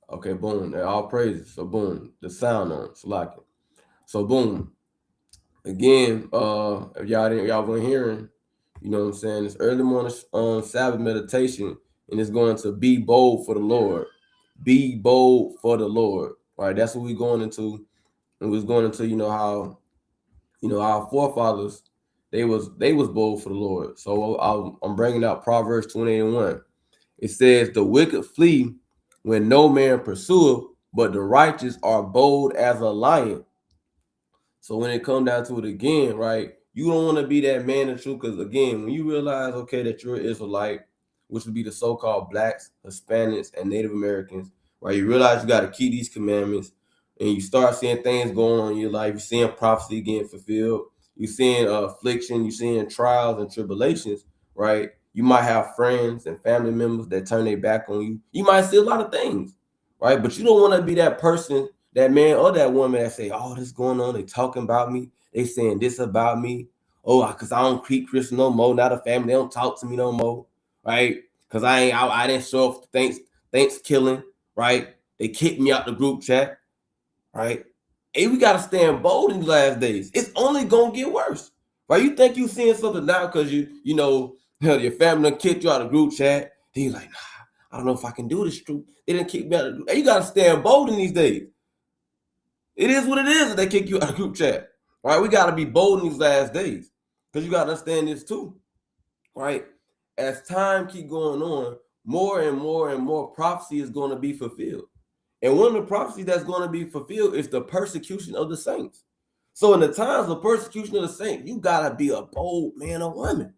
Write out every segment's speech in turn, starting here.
Okay, boom. All praises. So boom, the sound on. It's locking. So boom. Again, if y'all weren't hearing, you know what I'm saying, it's early morning Sabbath meditation, and it's going to be bold for the Lord. Be bold for the Lord. Right? That's what we're going into. And we was going into, how, our forefathers, they was bold for the Lord. So I'm bringing out Proverbs 28:1. It says, "The wicked flee when no man pursueth, but the righteous are bold as a lion." So when it come down to it again, right, you don't want to be that man of truth, because again, when you realize, okay, that you're an Israelite, which would be the so-called blacks, Hispanics, and Native Americans, right, you realize you got to keep these commandments, and you start seeing things going on in your life. You're seeing prophecy getting fulfilled. You're seeing affliction. You're seeing trials and tribulations, right? You might have friends and family members that turn their back on you. You might see a lot of things, right? But you don't want to be that person, that man or that woman that say, "Oh, this going on. They talking about me. They saying this about me. Oh, because I don't keep Christian no more. Not a family. They don't talk to me no more, right? Because I didn't show up for thanks killing, right? They kicked me out the group chat, right? Hey, we gotta stand bold in these last days. It's only gonna get worse, right? You think you seeing something now because your family done kicked you out of the group chat. Then you like, nah, I don't know if I can do this. Truth. They didn't kick me out of the group. Hey, you gotta stand bold in these days. It is what it is if they kick you out of the group chat. Right? We gotta be bold in these last days. Because you gotta understand this too. Right? As time keep going on, more and more and more prophecy is going to be fulfilled. And one of the prophecies that's going to be fulfilled is the persecution of the saints. So in the times of persecution of the saints, you gotta be a bold man or woman.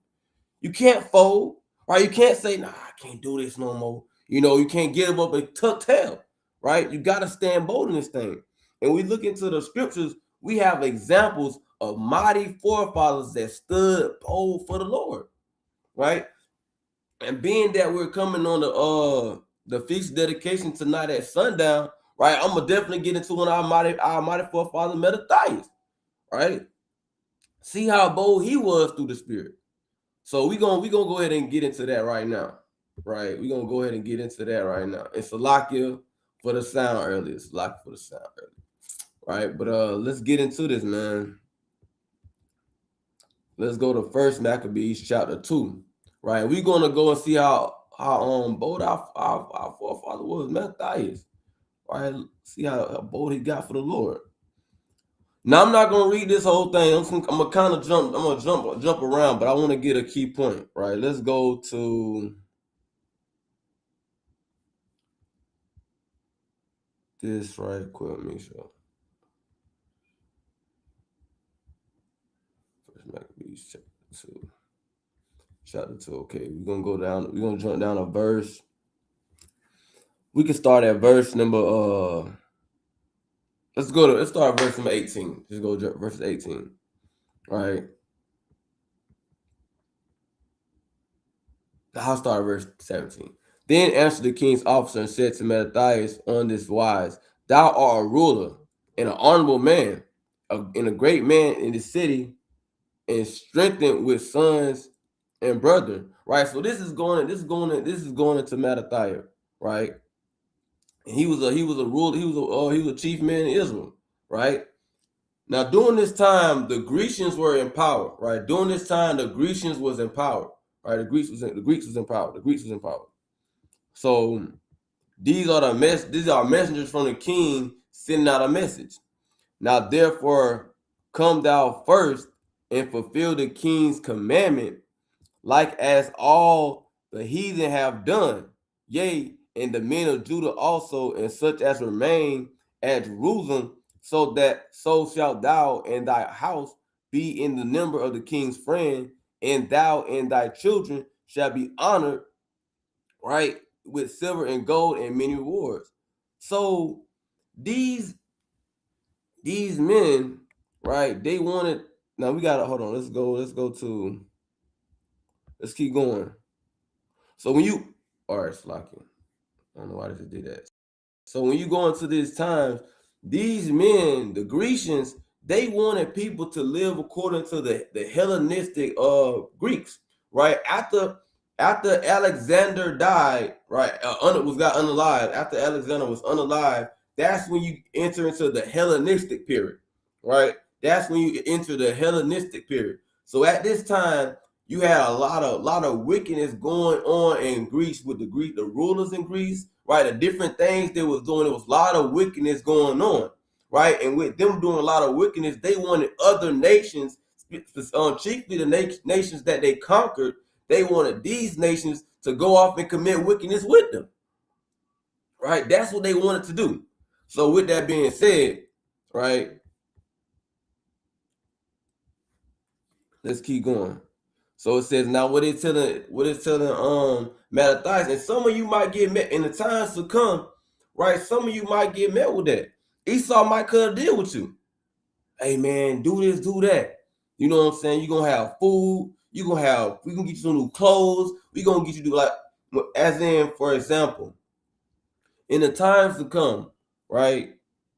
You can't fold, right? You can't say, "Nah, I can't do this no more." You can't give up and tuck tail, right? You got to stand bold in this thing. And we look into the scriptures, we have examples of mighty forefathers that stood bold for the Lord, right? And being that we're coming on the feast dedication tonight at sundown, right? I'm gonna definitely get into one of our mighty forefather Mattathias, right? See how bold he was through the spirit. So we gonna go ahead and get into that right now, right? We're gonna go ahead and get into that right now. It's Salakia for the sound earlier. It's Salakia for the sound earlier, right? But let's get into this, man. Let's go to First Maccabees chapter 2, right? We're gonna go and see how bold our forefather was, Matthias, right? See how bold he got for the Lord. Now I'm not gonna read this whole thing. I'm gonna kind of jump. I'm gonna jump around, but I want to get a key point, right? Let's go to this right quick. Let me show. First Maccabees chapter 2. Chapter 2. Okay, we're gonna go down. We're gonna jump down a verse. We can start at verse number let's start verse number 18. Just go verse 18. All right. I'll start verse 17. Then answered the king's officer and said to Mattathias on this wise, "Thou art a ruler and an honorable man, and a great man in the city, and strengthened with sons and brethren." Right. So this is going into Mattathias, right? And he was a ruler, he was a chief man in Israel, right? Now during this time, the Grecians were in power, right? During this time, the Grecians was in power, right? The Greeks was in power. The Greeks was in power. So these are messengers from the king sending out a message. Now therefore, come thou first and fulfill the king's commandment, like as all the heathen have done, yea, and the men of Judah also, and such as remain at Jerusalem, so shalt thou and thy house be in the number of the king's friend, and thou and thy children shall be honored, right, with silver and gold and many rewards. So these men, right, they wanted. Now we gotta hold on. Let's keep going. So when you, all right, Slocky, I don't know why they did that. So when you go into these times, these men, the Grecians, they wanted people to live according to the Hellenistic Greeks, right? after Alexander died, right, was got unalive. After Alexander was unalive, that's when you enter into the Hellenistic period, right? That's when you enter the Hellenistic period. So at this time, you had a lot of wickedness going on in Greece with the rulers in Greece, right? The different things they was doing. There was a lot of wickedness going on, right? And with them doing a lot of wickedness, they wanted other nations, chiefly the nations that they conquered. They wanted these nations to go off and commit wickedness with them, right? That's what they wanted to do. So with that being said, right, let's keep going. So it says, now what it's telling Mattathias, and some of you might get met in the times to come, right? Some of you might get met with that. Esau might cut a deal with you. Hey man, do this, do that. You know what I'm saying? You're gonna have food, we gonna get you some new clothes, we gonna get you to, like, as in, for example, in the times to come, right?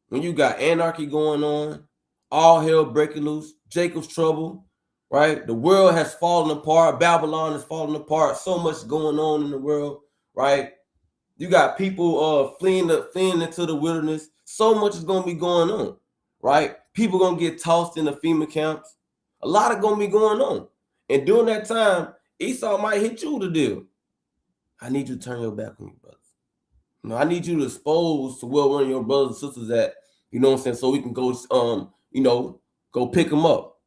When you got anarchy going on, all hell breaking loose, Jacob's trouble, right? The world has fallen apart. Babylon is falling apart. So much going on in the world, right? You got people fleeing into the wilderness. So much is gonna be going on, right? People gonna get tossed in the FEMA camps. A lot of gonna be going on, and during that time, Esau might hit you with the deal. I need you to turn your back on me, brother. I need you to expose to where one of your brothers and sisters at, you know what I'm saying, so we can go, go pick them up.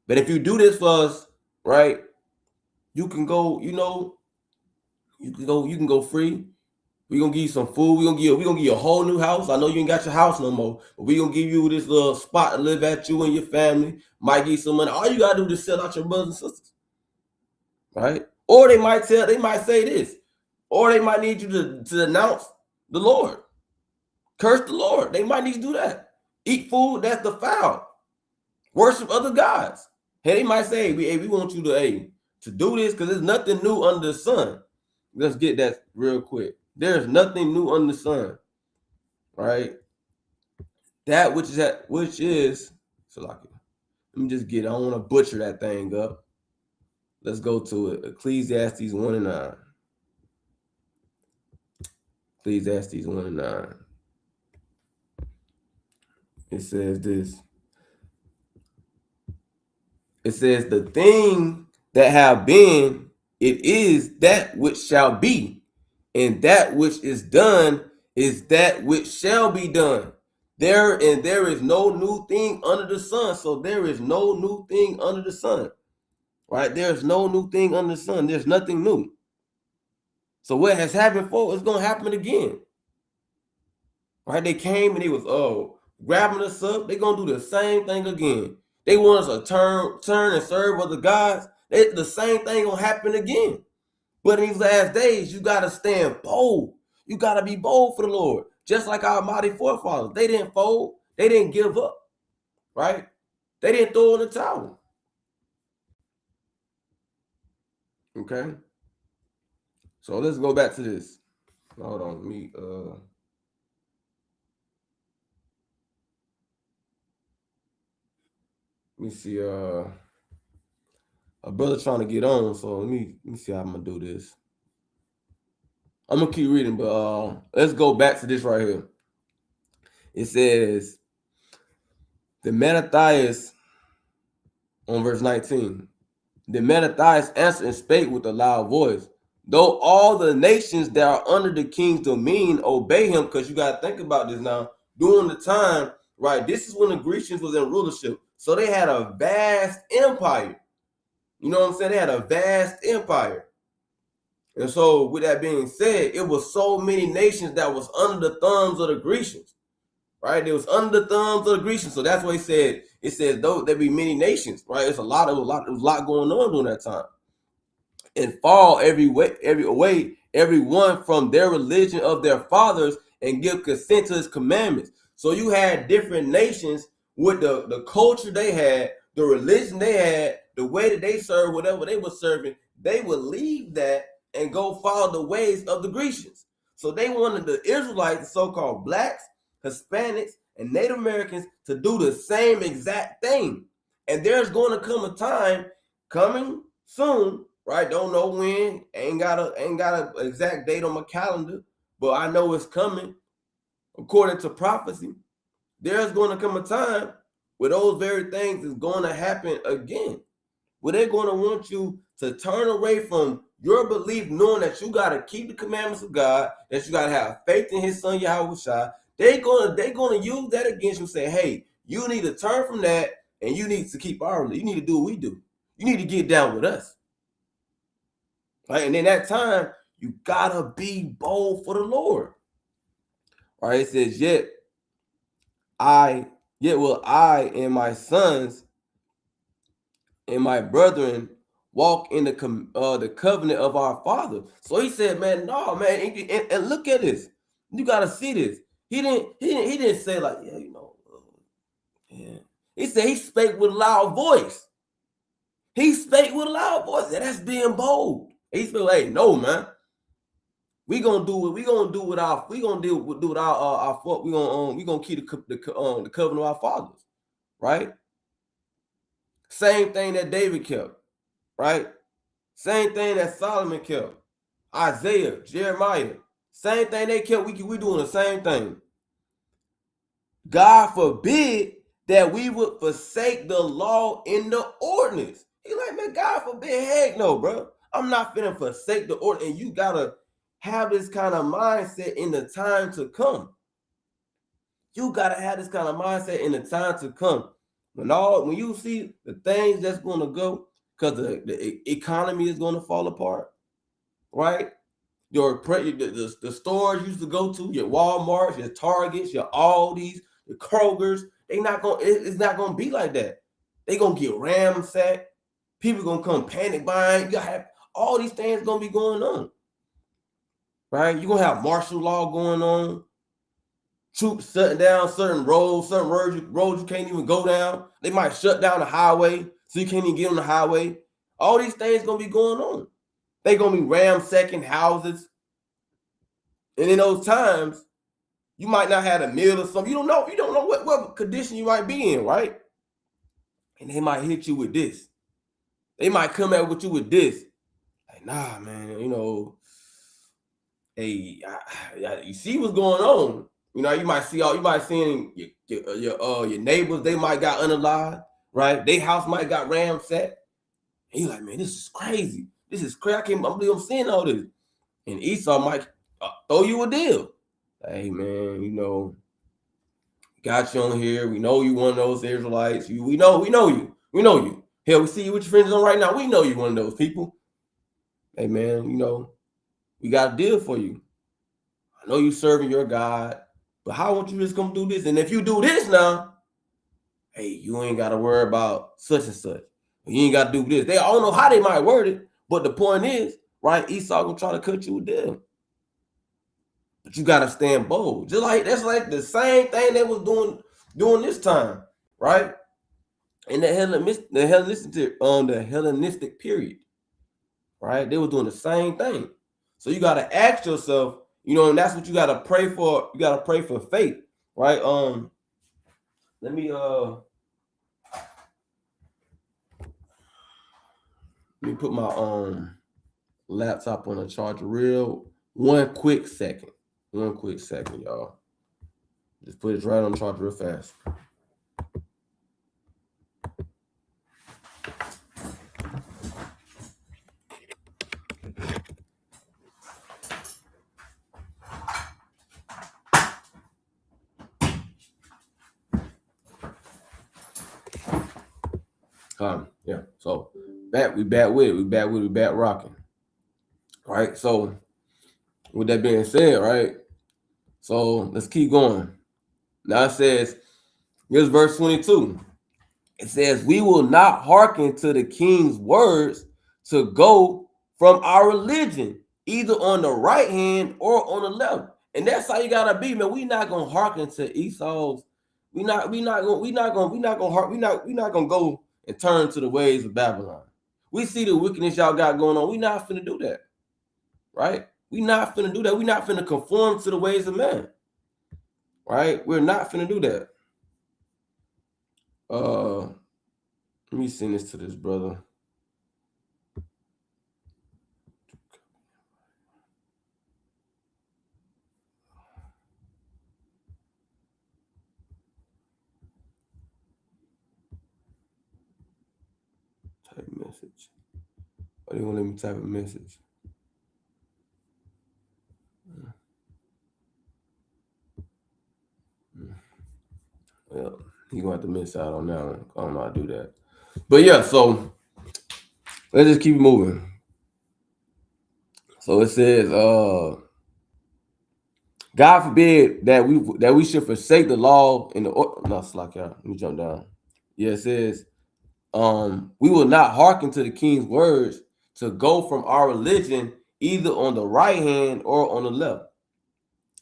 But if you do this for us, right, you can go, you can go free. We're gonna give you some food. We're gonna give you a whole new house. I know you ain't got your house no more, but we're gonna give you this little spot to live at, you and your family. Might give you some money. All you gotta do is sell out your brothers and sisters, right? Or they might say this, or they might need you to announce the Lord. Curse the Lord. They might need to do that. Eat food that's defiled. Worship other gods. Hey, they might say, we want you to do this because there's nothing new under the sun. Let's get that real quick. There's nothing new under the sun, right? That which is so like, let me just get it. I don't want to butcher that thing up. Let's go to it. Ecclesiastes 1:9. Ecclesiastes 1:9. It says this. It says, the thing that have been, it is that which shall be, and that which is done is that which shall be done. There is no new thing under the sun. So there is no new thing under the sun, right? There's no new thing under the sun. There's nothing new. So what has happened before is going to happen again, right? They came and they was grabbing us up. They're going to do the same thing again. They want us to turn and serve other gods. The same thing going to happen again. But in these last days, you got to stand bold. You got to be bold for the Lord. Just like our mighty forefathers. They didn't fold. They didn't give up, right? They didn't throw in the towel. Okay? So let's go back to this. Hold on. Let me see. A brother trying to get on. So let me see how I'm going to do this. I'm going to keep reading, but let's go back to this right here. It says, the Mattathias, on verse 19, the Mattathias answered and spake with a loud voice, though all the nations that are under the king's dominion obey him, because you got to think about this now, during the time, right, this is when the Grecians was in rulership, so they had a vast empire. You know what I'm saying? They had a vast empire. And so with that being said, it was so many nations that was under the thumbs of the Grecians. Right, it was under the thumbs of the Grecians, so that's why it says though there be many nations. Right, there was a lot going on during that time, and fall every one from their religion of their fathers and give consent to his commandments. So you had different nations with the culture they had, the religion they had, the way that they served, whatever they were serving, they would leave that and go follow the ways of the Grecians. So they wanted the Israelites, the so-called blacks, Hispanics, and Native Americans to do the same exact thing. And there's going to come a time coming soon, right? Don't know when, ain't got a exact date on my calendar, but I know it's coming. According to prophecy, there's going to come a time where those very things is going to happen again. Where they're going to want you to turn away from your belief, knowing that you got to keep the commandments of God, that you got to have faith in His Son Yahweh Shai. They're gonna use that against you, say, hey, you need to turn from that, and you need to keep our religion. You need to do what we do. You need to get down with us. Right? And in that time, you gotta be bold for the Lord. All right, it says, yet will I and my sons and my brethren walk in the covenant of our father. So he said, man, no, man, and look at this. You gotta see this. He didn't say like, yeah, yeah. He said he spake with a loud voice. He spake with a loud voice. And that's being bold. He said, hey, no, man. We gonna do it. We gonna do with our. We gonna do with our. We gonna keep the covenant of our fathers, right? Same thing that David kept, right? Same thing that Solomon kept. Isaiah, Jeremiah, same thing they kept. We doing the same thing. God forbid that we would forsake the law in the ordinance. He like, man, God forbid, heck no, bro. I'm not finna forsake the ordinance. And you gotta have this kind of mindset in the time to come. You gotta have this kind of mindset in the time to come. When you see the things that's gonna go, because the economy is gonna fall apart, right? The stores you used to go to, your Walmarts, your Targets, your Aldis, the Krogers, it's not gonna be like that. They gonna get ransacked. People gonna come panic buying. You gotta have all these things gonna be going on, right? You're gonna have martial law going on, troops shutting down certain roads you can't even go down. They might shut down the highway so you can't even get on the highway. All these things gonna be going on. They gonna be ransacking houses. And in those times, you might not have a meal or something. You don't know what condition you might be in, right? And they might hit you with this. They might come at with you with this. Like, nah, man, hey, you see what's going on. You might see your neighbors, they might got unalive, right? Their house might got ransacked. And you like, man, this is crazy. This is crazy. I can't believe I'm seeing all this. And Esau might throw you a deal. Hey, man, got you on here. We know you one of those Israelites. We know you. Hell, we see you with your friends on right now. We know you one of those people. Hey, man, we got a deal for you. I know you serving your God, but how won't you just come do this? And if you do this now, hey, you ain't got to worry about such and such. You ain't got to do this. I don't know how they might word it, but the point is, right, Esau gonna try to cut you a deal. But you gotta stand bold. That's like the same thing they was doing this time, right? In the Hellenistic period, right? They were doing the same thing. So you gotta ask yourself, and that's what you gotta pray for. You gotta pray for faith, right? Let me put my laptop on a charger one quick second, y'all. Just put it right on the charger real fast. Yeah. So we back rocking. Right. So with that being said, right. So let's keep going. Now it says, here's verse 22. It says, we will not hearken to the king's words to go from our religion, either on the right hand or on the left. And that's how you gotta be, man. We not gonna hearken to Esau's. We not gonna go and turn to the ways of Babylon. We see the wickedness y'all got going on. We not finna do that, right? We not finna do that. We not finna conform to the ways of man, right? We're not finna do that. Let me send this to this brother. Type message. Why do you want to let me type a message? Well, you're gonna have to miss out on that one. I don't know how to do that. But yeah, so let's just keep moving. So it says, God forbid that we should forsake the law in the no, slack out. Let me jump down. Yeah, it says, we will not hearken to the king's words to go from our religion either on the right hand or on the left.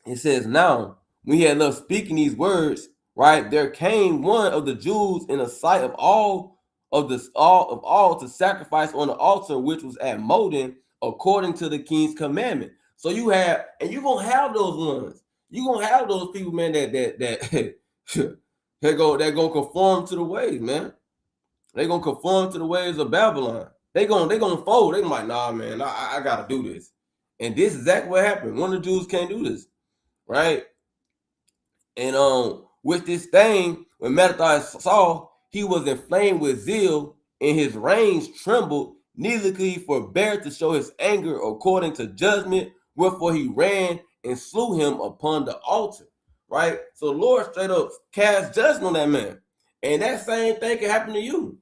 It says, now when he had left speaking these words, right, there came one of the Jews in the sight of all to sacrifice on the altar which was at Modin according to the king's commandment. So you have, and you're gonna have those ones. You're gonna have those people, man, that they're gonna conform to the ways, man. They're gonna conform to the ways of Babylon. They gonna fold. They gonna like, nah, man, I gotta do this. And this is exactly what happened. One of the Jews can't do this, right? And with this thing, when Mattathias saw, he was inflamed with zeal, and his reins trembled, neither could he forbear to show his anger according to judgment, wherefore he ran and slew him upon the altar. Right? So the Lord straight up cast judgment on that man. And that same thing can happen to you.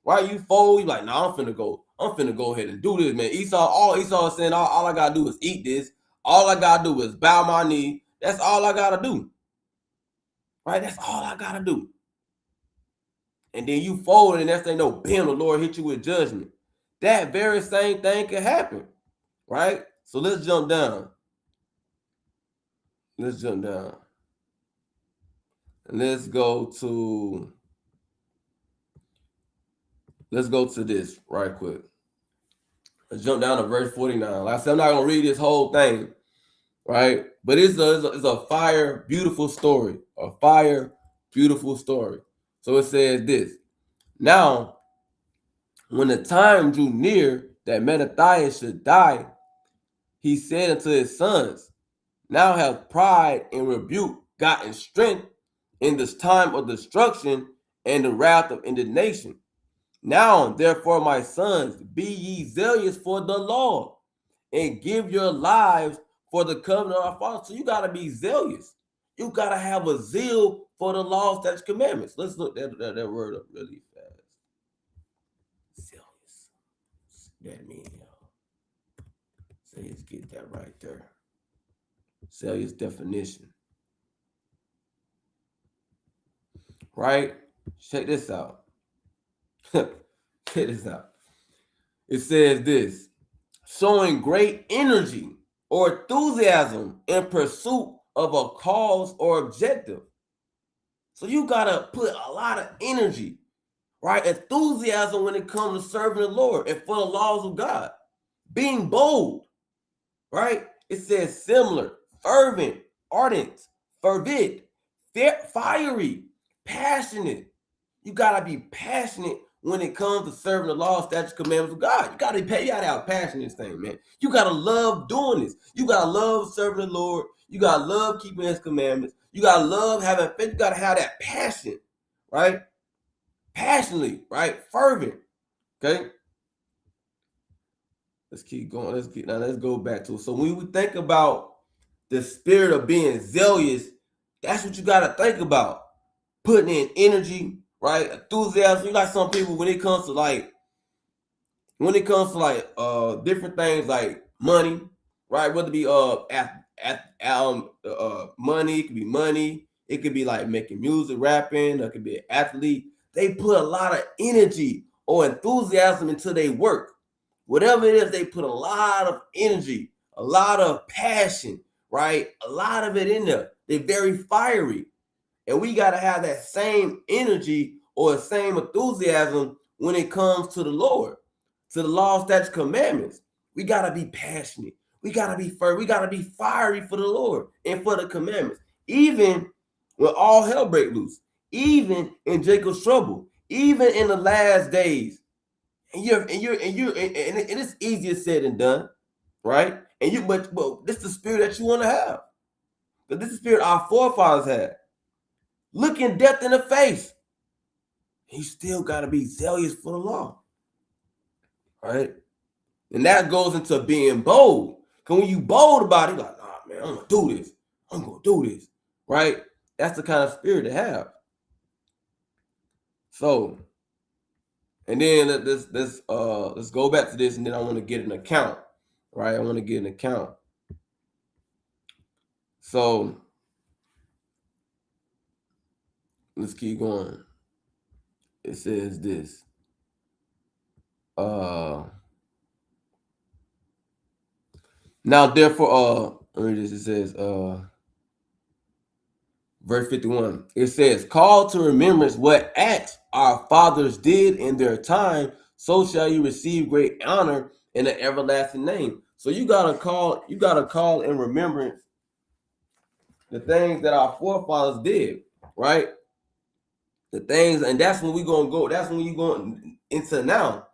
Right? You fold, you like, nah, I'm finna go ahead and do this, man. All Esau is saying, all I gotta do is eat this. All I gotta do is bow my knee. That's all I gotta do. Right? That's all I gotta do. And then you fold, and next thing you know, bam, the Lord hit you with judgment. That very same thing can happen. Right? So let's jump down. And let's go to this right quick. Let's jump down to verse 49. Like I said, I'm not gonna read this whole thing, right? But it's a fire, beautiful story. A fire, beautiful story. So it says this. Now, when the time drew near that Mattathias should die, he said unto his sons, now have pride and rebuke gotten strength in this time of destruction and the wrath of indignation. Now, therefore, my sons, be ye zealous for the law and give your lives for the covenant of our fathers. So you got to be zealous. You got to have a zeal for the laws, statutes, commandments. Let's look that word up really fast. Zealous. That means, so let's get that right there. Zealous definition. Right? Check this out. Check this out. It says this. Showing great energy or enthusiasm in pursuit of a cause or objective. So you gotta put a lot of energy, right? Enthusiasm when it comes to serving the Lord and for the laws of God. Being bold, right? It says similar, fervent, ardent, fervid, fiery, passionate. You gotta be passionate when it comes to serving the law, statutes, commandments of God. You gotta have passion in this thing, man. You gotta love doing this. You gotta love serving the Lord. You gotta love keeping his commandments. You gotta love having faith. You gotta have that passion, right? Passionately, right? Fervent. Okay. Let's keep going. Let's go back to it. So when we think about the spirit of being zealous, that's what you gotta think about. Putting in energy, right? Enthusiasm. You got some people when it comes to different things like money, right? Whether it be money, it could be money, it could be like making music, rapping, it could be an athlete. They put a lot of energy or enthusiasm into their work. Whatever it is, they put a lot of energy, a lot of passion, right? A lot of it in there. They're very fiery. And we got to have that same energy or the same enthusiasm when it comes to the Lord, to the law, statutes, commandments. We got to be passionate. We got to be firm. We got to be fiery for the Lord and for the commandments. Even when all hell break loose, even in Jacob's trouble, even in the last days. And it's easier said than done, right? But this is the spirit that you want to have. Because this is the spirit our forefathers had. Looking death in the face. You still got to be zealous for the law. right? And that goes into being bold. Because when you bold about it, like, nah, man, I'm gonna do this. I'm gonna do this, right? That's the kind of spirit to have. So, and then let's go back to this, and then I want to get an account, right? I want to get an account. So let's keep going. It says this. Now therefore, let me just, it says, verse 51. It says, call to remembrance what acts our fathers did in their time, so shall you receive great honor in the everlasting name. So you gotta call in remembrance the things that our forefathers did, right? The things, and that's when we gonna go. That's when you going into now.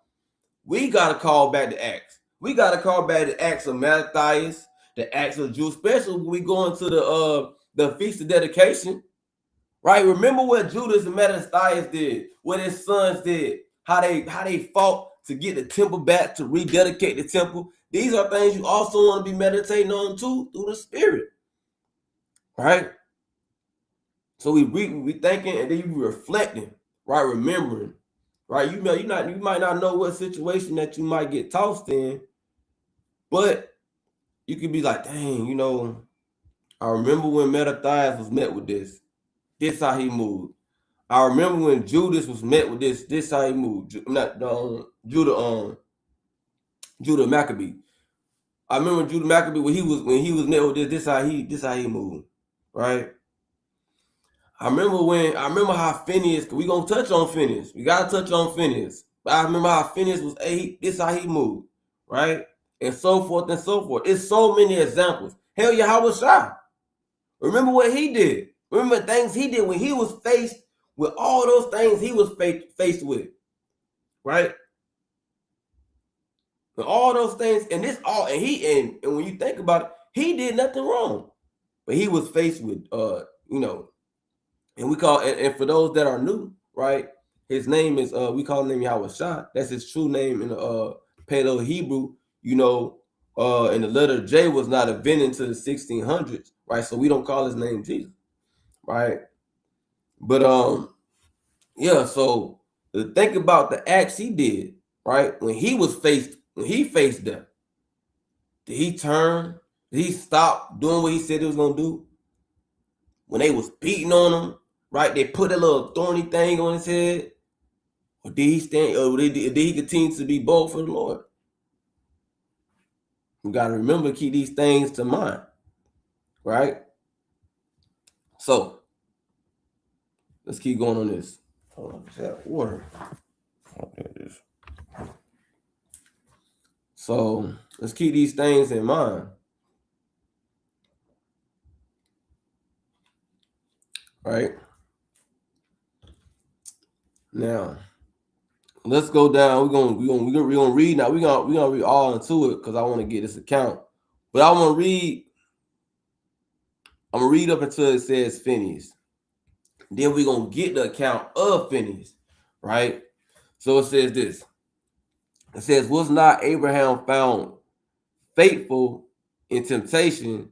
We gotta call back the acts. We gotta call back the acts of Mattathias, the acts of Jews, especially when we go into the feast of dedication, right? Remember what Judas and Mattathias did, what his sons did, how they fought to get the temple back, to rededicate the temple. These are things you also want to be meditating on too through the Spirit, right? So we thinking, and then you reflecting, right? Remembering, right? You might not know what situation that you might get tossed in, but you could be like, dang, I remember when Mattathias was met with this. This how he moved. I remember when Judas was met with this. This how he moved. Not Judah Maccabee. I remember Judah Maccabee when he was met with this. This how he moved, right? I remember how Phineas. We gonna touch on Phineas. We gotta touch on Phineas. But I remember how Phineas was. This how he moved, right? And so forth and so forth. It's so many examples. Hell, Yahweh Shai. Remember what he did. Remember things he did when he was faced with all those things he was faced with, right? And all those things, and this all, and when you think about it, he did nothing wrong, but he was faced with, and we call, and for those that are new, right? His name is, we call him Yahweh Shai. That's his true name in the Paleo Hebrew, and the letter J was not invented until the 1600s, right? So we don't call his name Jesus, right? But yeah. So think about the acts he did, right? When he faced death, did he turn? Did he stop doing what he said he was gonna do? When they was beating on him, right? They put a little thorny thing on his head, or did he stand? Or did he continue to be bold for the Lord? We gotta remember to keep these things to mind, right? So let's keep going on this. Hold on, is that water? Oh, there it is. So let's keep these things in mind, right? Now let's go down. We're gonna read now. We're gonna read all into it because I want to get this account. But I want to read. I'm gonna read up until it says Phineas. Then we're gonna get the account of Phineas, right? So it says this. It says, was not Abraham found faithful in temptation,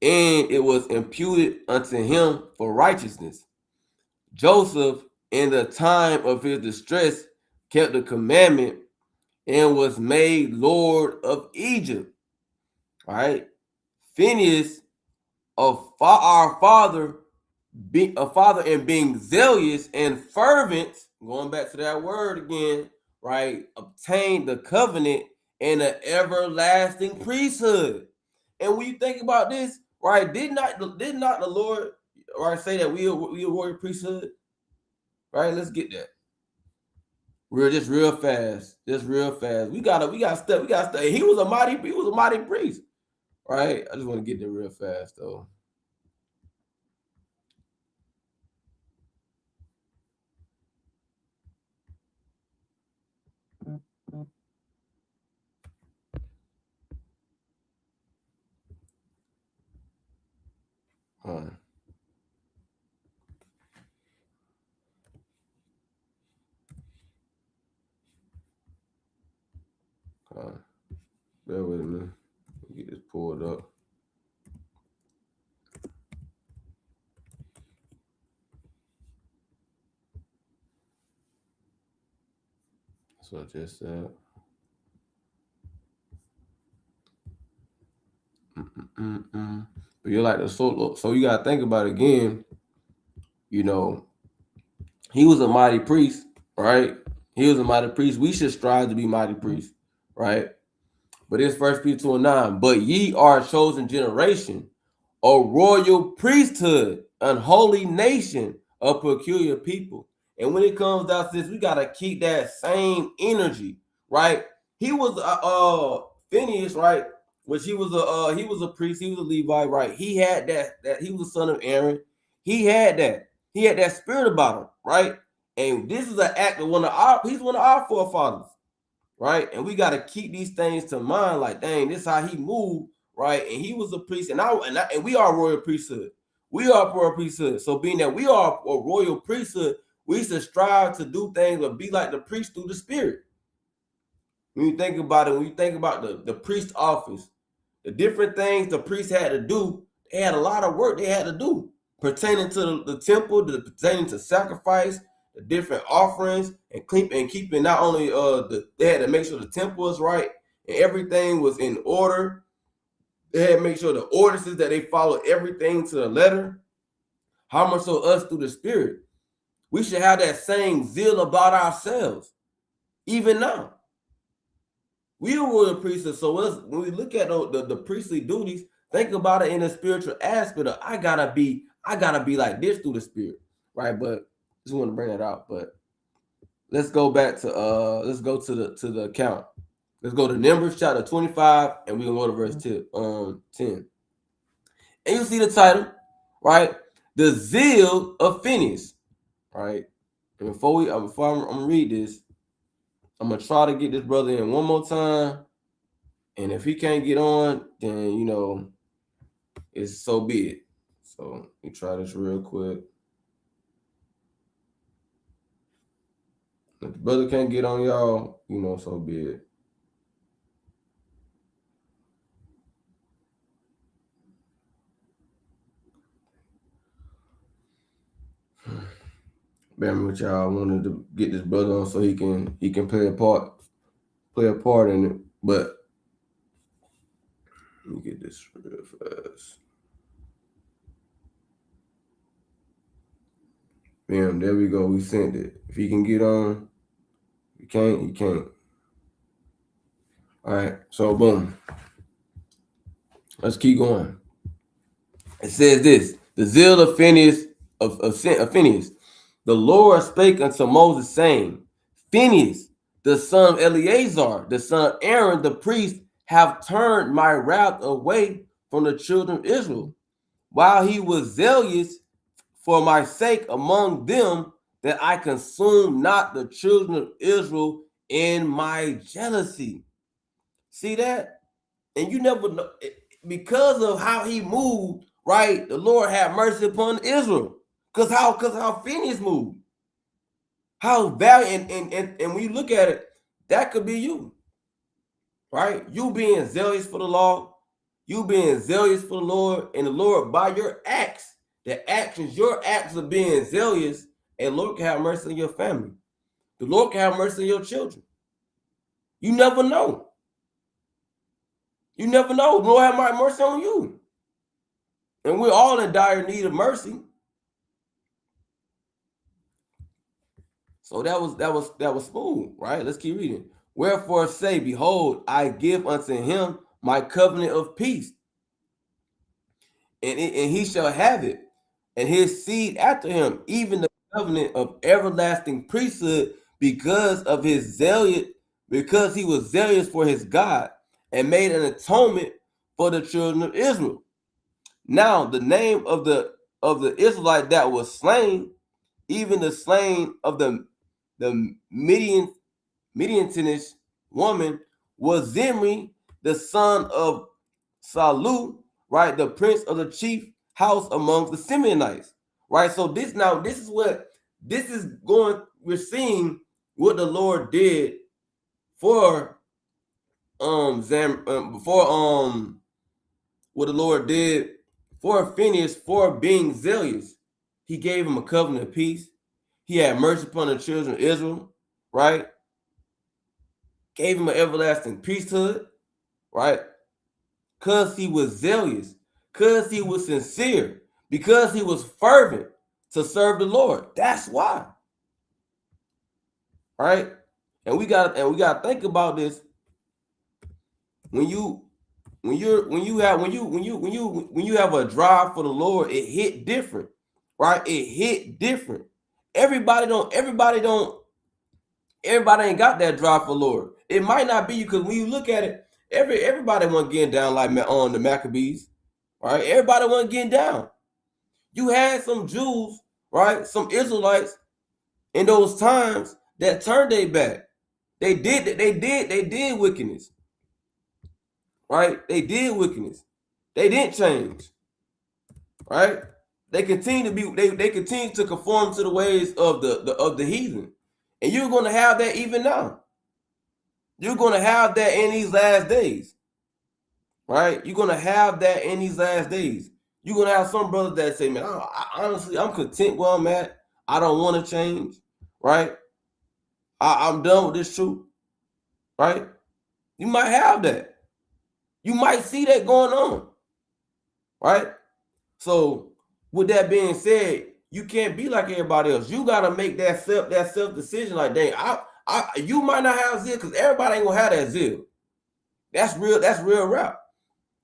and it was imputed unto him for righteousness. Joseph, in the time of his distress, kept the commandment and was made Lord of Egypt. Right? Phineas, our father, being a father and being zealous and fervent, going back to that word again, right? Obtained the covenant and an everlasting priesthood. And when you think about this, right, did not the Lord, right, say that we a royal priesthood? Right? Let's get that. Real fast. Just real fast. We gotta step. He was a mighty priest. Right? I just want to get there real fast though. Bear with me. Get this pulled up. That's what I just said. But you're like the so you gotta think about it again. You know, he was a mighty priest, right? He was a mighty priest. We should strive to be mighty priests, right? But it's 1 Peter 2:9. But ye are a chosen generation, a royal priesthood, an holy nation, a peculiar people. And when it comes down to this, we gotta keep that same energy, right? He was Phineas, right? Which he was a priest, he was a Levite, right? He had that he was a son of Aaron. He had that spirit about him, right? And this is an act of he's one of our forefathers, right? And we got to keep these things to mind. Like, dang, this is how he moved, right? And he was a priest, and we are a royal priesthood. We are a royal priesthood. So, being that we are a royal priesthood, we should strive to do things or be like the priest through the Spirit. When you think about it, when you think about the priest office, the different things the priest had to do, they had a lot of work they had to do pertaining to the temple, pertaining to sacrifice, the different offerings, and keeping not only they had to make sure the temple was right and everything was in order. They had to make sure the ordinances that they followed everything to the letter. How much so us through the Spirit? We should have that same zeal about ourselves, even now. We are royal priesthood, so when we look at the priestly duties, think about it in a spiritual aspect of I gotta be like this through the Spirit, right? But just want to bring that out. But let's go back to let's go to the account. Let's go to Numbers chapter 25, and we're gonna go to verse 10. And you see the title, right? The zeal of Phineas, right? And before I'm gonna read this, I'm gonna try to get this brother in one more time. And if he can't get on, then it's so be it. So we try this real quick. If the brother can't get on, y'all, so be it. Bear with y'all. I wanted to get this brother on so he can play a part in it. But let me get this real fast. Bam, there we go. We sent it. If he can get on, he can't. All right, so boom. Let's keep going. It says this: the zeal of Phineas of Phineas. The Lord spake unto Moses, saying, Phineas, the son of Eleazar, the son of Aaron, the priest, have turned my wrath away from the children of Israel, while he was zealous for my sake among them, that I consume not the children of Israel in my jealousy. See that? And you never know, because of how he moved, right? The Lord had mercy upon Israel. Because how Phineas moved. How valiant, and when you look at it, that could be you. Right? You being zealous for the law, you being zealous for the Lord, and the Lord by your acts, your acts of being zealous, and Lord can have mercy on your family. The Lord can have mercy on your children. You never know. You never know. The Lord have mercy on you. And we're all in dire need of mercy. So that was smooth, right? Let's keep reading. Wherefore say, behold, I give unto him my covenant of peace, and he shall have it, and his seed after him, even the covenant of everlasting priesthood, because he was zealous for his God, and made an atonement for the children of Israel. Now the name of the Israelite that was slain, even the slain of the Midianitish woman, was Zimri, the son of Salu, right? The prince of the chief house amongst the Simeonites, right? So this is going, we're seeing what the Lord did for what the Lord did for Phineas for being zealous, he gave him a covenant of peace. He had mercy upon the children of Israel, right? Gave him an everlasting priesthood, right? Because he was zealous, because he was sincere, because he was fervent to serve the Lord. That's why. Right? And we got to think about this. When you have a drive for the Lord, it hit different. Right? It hit different. Everybody ain't got that drive for the Lord. It might not be you, because when you look at it, everybody wasn't getting down like on the Maccabees. Right? Everybody wasn't getting down. You had some Jews, right? Some Israelites in those times that turned their back. They did wickedness. Right? They did wickedness. They didn't change. Right? They continue to conform to the ways of the heathen. And you're going to have that even now. You're going to have that in these last days. Right? You're going to have that in these last days. You're going to have some brothers that say, man, honestly, I'm content where I'm at. I don't want to change. Right? I'm done with this truth. Right? You might have that. You might see that going on. Right? So with that being said, you can't be like everybody else. You gotta make that self decision. Like, dang, you might not have zeal, because everybody ain't gonna have that zeal. That's real rap.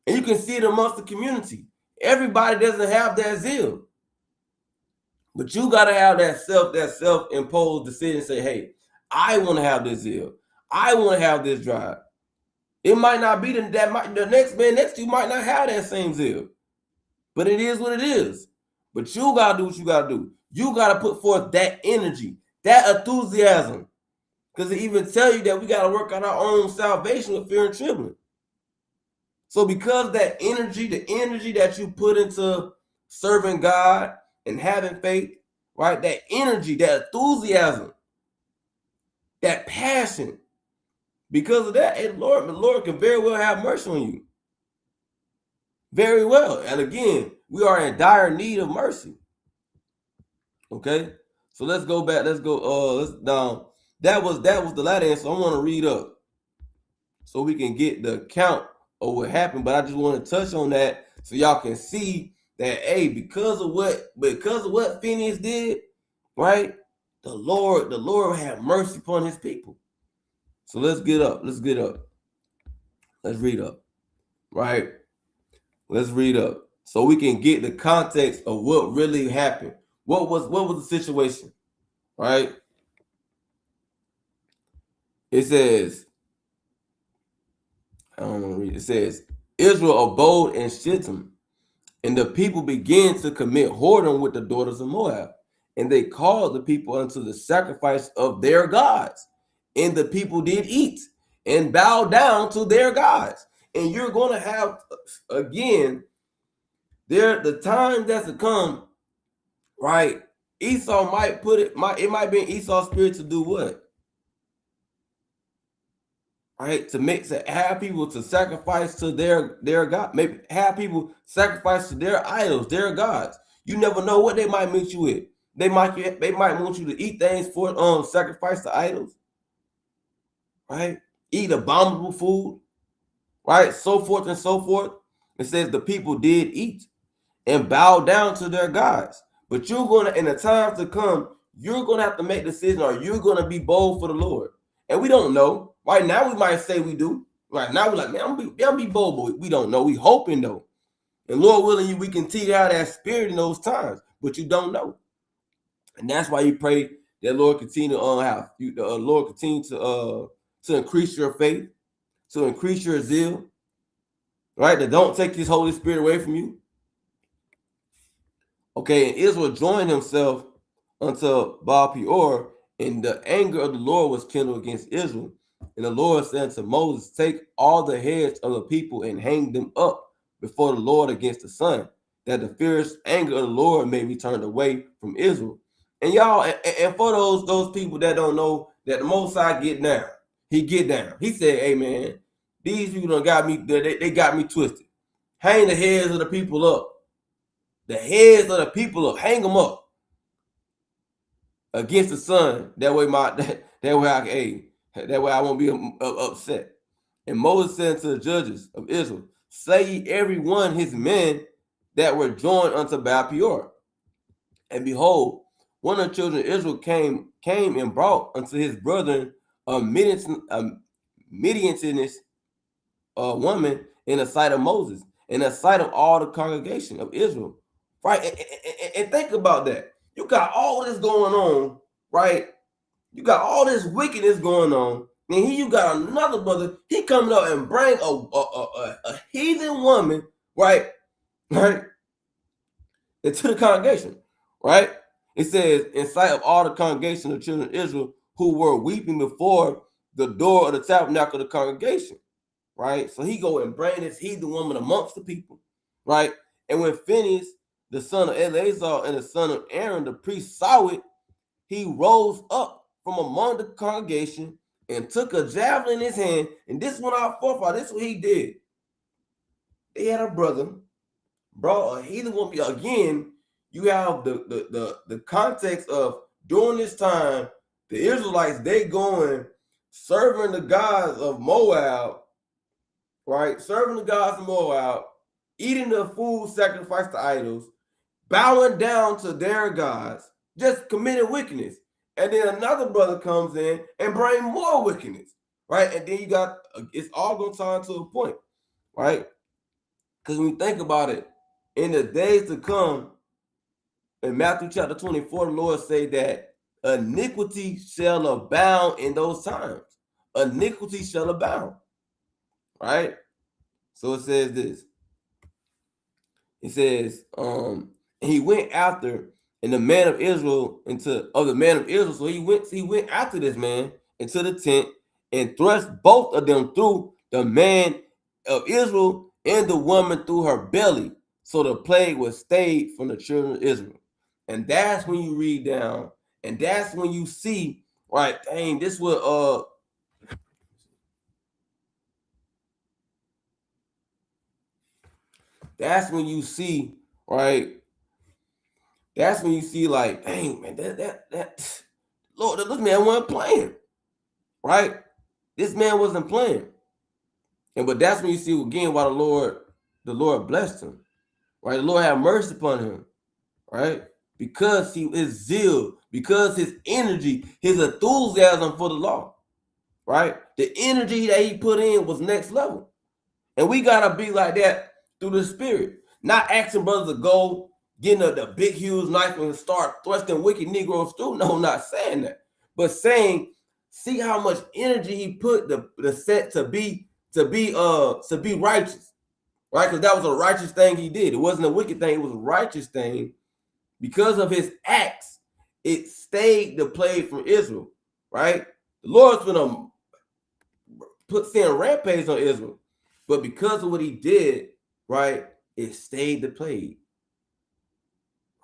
And you can see it amongst the community. Everybody doesn't have that zeal. But you gotta have that self-imposed decision. Say, hey, I want to have this zeal. I want to have this drive. It might not be the next man next to you might not have that same zeal. But it is what it is. But you got to do what you got to do. You got to put forth that energy, that enthusiasm. Because it even tell you that we got to work on our own salvation with fear and trembling. So because that energy, the energy that you put into serving God and having faith, right? That energy, that enthusiasm, that passion. Because of that, the Lord can very well have mercy on you. Very well. And again, we are in dire need of mercy. Okay, so let's go back. Let's down. That was the latter end. So I want to read up so we can get the account of what happened. But I just want to touch on that so y'all can see that, hey, because of what Phineas did, right? The Lord had mercy upon his people. So let's get up. Let's read up. Right? Let's read up so we can get the context of what really happened. What was the situation? Right? It says, I don't want to read. It says, Israel abode in Shittim, and the people began to commit whoredom with the daughters of Moab. And they called the people unto the sacrifice of their gods. And the people did eat and bow down to their gods. And you're going to have, again, the time that's to come, right? Esau it might be in Esau's spirit to do what? Right, to have people to sacrifice to their God, maybe have people sacrifice to their idols, their gods. You never know what they might meet you with. They might want you to eat things for sacrifice to idols, right? Eat abominable food, right? So forth and so forth. It says the people did eat and bow down to their gods. But you're gonna, in the time to come, you're gonna have to make a decision. Are you gonna be bold for the Lord? And we don't know. Right now, we might say we do. Right now, we're like, man, I'm be bold, but we don't know. We hoping though. And Lord willing, we can teach out that spirit in those times, but you don't know. And that's why you pray that Lord continue Lord continue to increase your faith, to increase your zeal. Right? That don't take His Holy Spirit away from you. Okay, and Israel joined himself unto Baal Peor, and the anger of the Lord was kindled against Israel. And the Lord said to Moses, take all the heads of the people and hang them up before the Lord against the sun, that the fierce anger of the Lord may be turned away from Israel. And y'all, and for those people that don't know, that the Most High get down. He get down. He said, hey man, these people done got me. They got me twisted. Hang the heads of the people up. The heads of the people up. Hang them up against the sun. That way that way that way I won't be upset. And Moses said to the judges of Israel, "Say ye every one his men that were joined unto Baal Peor. And behold, one of the children of Israel came and brought unto his brethren a Midianitess woman in the sight of Moses, in the sight of all the congregation of Israel." Right? And think about that. You got all this going on, right? You got all this wickedness going on. And here you got another brother. He coming up and bring a heathen woman, right? Right? Into the congregation, right? It says, in sight of all the congregation of children of Israel who were weeping before the door of the tabernacle of the congregation, right? So he go and bring this heathen woman amongst the people, right? And when Phinehas, the son of Eleazar, and the son of Aaron, the priest, saw it, he rose up from among the congregation and took a javelin in his hand. And this one our forefather, this is what he did. They had a brother, brought a heathen woman. Again, you have the context of during this time, the Israelites, they going serving the gods of Moab, right? Serving the gods of Moab, eating the food sacrificed to idols, bowing down to their gods, just committing wickedness. And then another brother comes in and bring more wickedness, right? And then you got, it's all going to tie to a point, right? Because when you think about it, in the days to come, in Matthew chapter 24, the Lord say that iniquity shall abound in those times. Iniquity shall abound, right? So it says this. It says, he went after, and the man of Israel So he went after this man into the tent and thrust both of them through, the man of Israel and the woman through her belly. So the plague was stayed from the children of Israel. And that's when you read down, and that's when you see, right? Dang, this was that's when you see, right? That's when you see, like, dang, man, that Lord, this man wasn't playing, right? This man wasn't playing. And but that's when you see again why the Lord blessed him, right? The Lord had mercy upon him, right? Because his zeal, because his energy, his enthusiasm for the law, right? The energy that he put in was next level. And we gotta be like that through the Spirit. Not asking brothers to go getting the big huge knife and start thrusting wicked Negroes through. No, not saying that. But saying, see how much energy he put the set to be righteous. Right? Because that was a righteous thing he did. It wasn't a wicked thing, it was a righteous thing. Because of his acts, it stayed the plague from Israel. Right? The Lord's gonna send rampage on Israel. But because of what he did, right, it stayed the plague.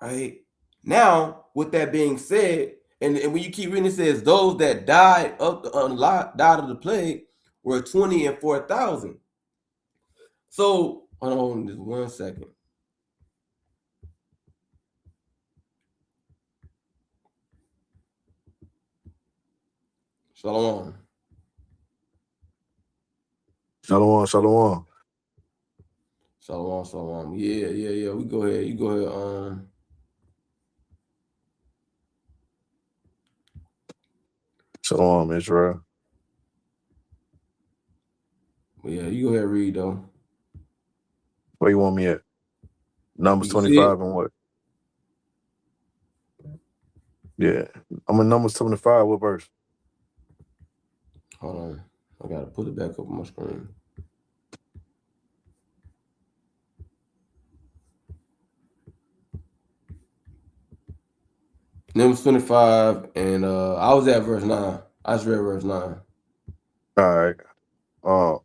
Right? Now, with that being said, and when you keep reading, it says those that died of the plague were 20 and 4,000. So hold on just 1 second. Shalom. Shalom, shalom. Shalom. Yeah. We go ahead. You go ahead. Shalom, Israel. Yeah, you go ahead and read though. Where you want me at? Numbers 25 and what? Yeah. I'm in Numbers 25. What verse? Hold on. I gotta put it back up on my screen. Numbers 25, and I was at verse 9. I just read verse 9. All right.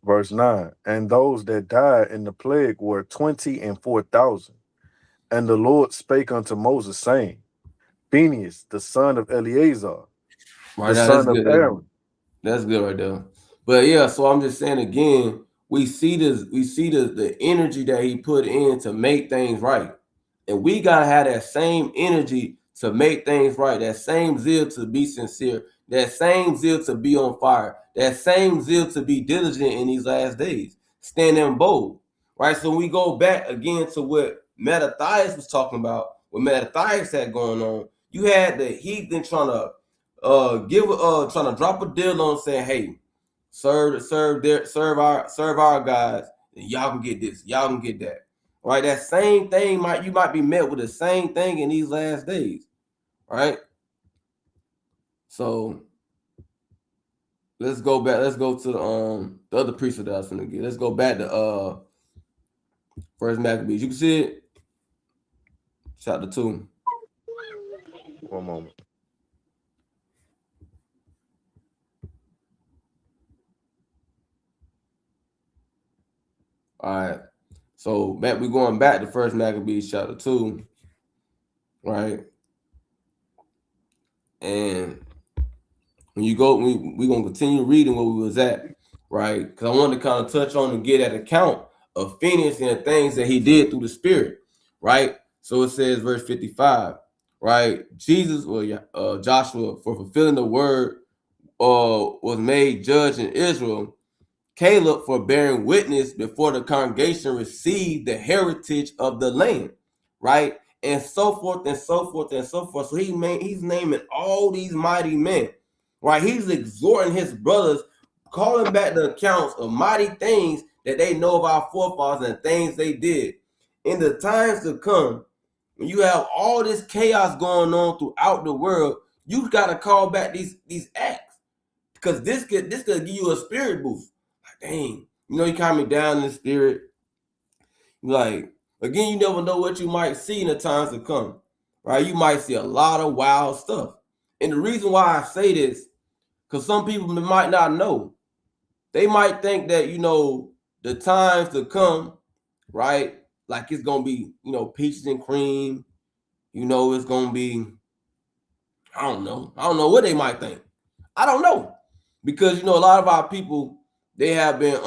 Verse 9. And those that died in the plague were 20 and 4,000. And the Lord spake unto Moses, saying, Phinehas, the son of Eleazar, Right the now, that's son of good. Aaron. That's good right there. But yeah, so I'm just saying again, we see the energy that he put in to make things right. And we gotta have that same energy to make things right, that same zeal to be sincere, that same zeal to be on fire, that same zeal to be diligent in these last days, standing bold. Right. So we go back again to what Mattathias was talking about, what Mattathias had going on. You had the heathen trying to trying to drop a deal on saying, hey, serve our guys, and y'all can get this, y'all can get that. Right? That same thing you might be met with the same thing in these last days. Right? So let's go back. Let's go to the other precept that I was gonna get. Let's go back to First Maccabees. You can see it, chapter 2. One moment. All right. So we're going back to First Maccabees chapter 2, right? And when you go, we're gonna continue reading where we was at, right? Because I wanted to kind of touch on and get an account of Phineas and the things that he did through the Spirit, right? So it says, verse 55, right? Joshua, for fulfilling the word, was made judge in Israel. Caleb, for bearing witness before the congregation, received the heritage of the land, right? And so forth and so forth and so forth. So he's naming all these mighty men, right? He's exhorting his brothers, calling back the accounts of mighty things that they know of our forefathers and things they did. In the times to come, when you have all this chaos going on throughout the world, you got to call back these acts, because this could give you a spirit boost. Like, dang, you calm me down in the spirit. Like, again, you never know what you might see in the times to come, right? You might see a lot of wild stuff. And the reason why I say this, because some people might not know. They might think that, the times to come, right? Like it's going to be, peaches and cream. It's going to be, I don't know. I don't know what they might think. I don't know. Because a lot of our people, they have been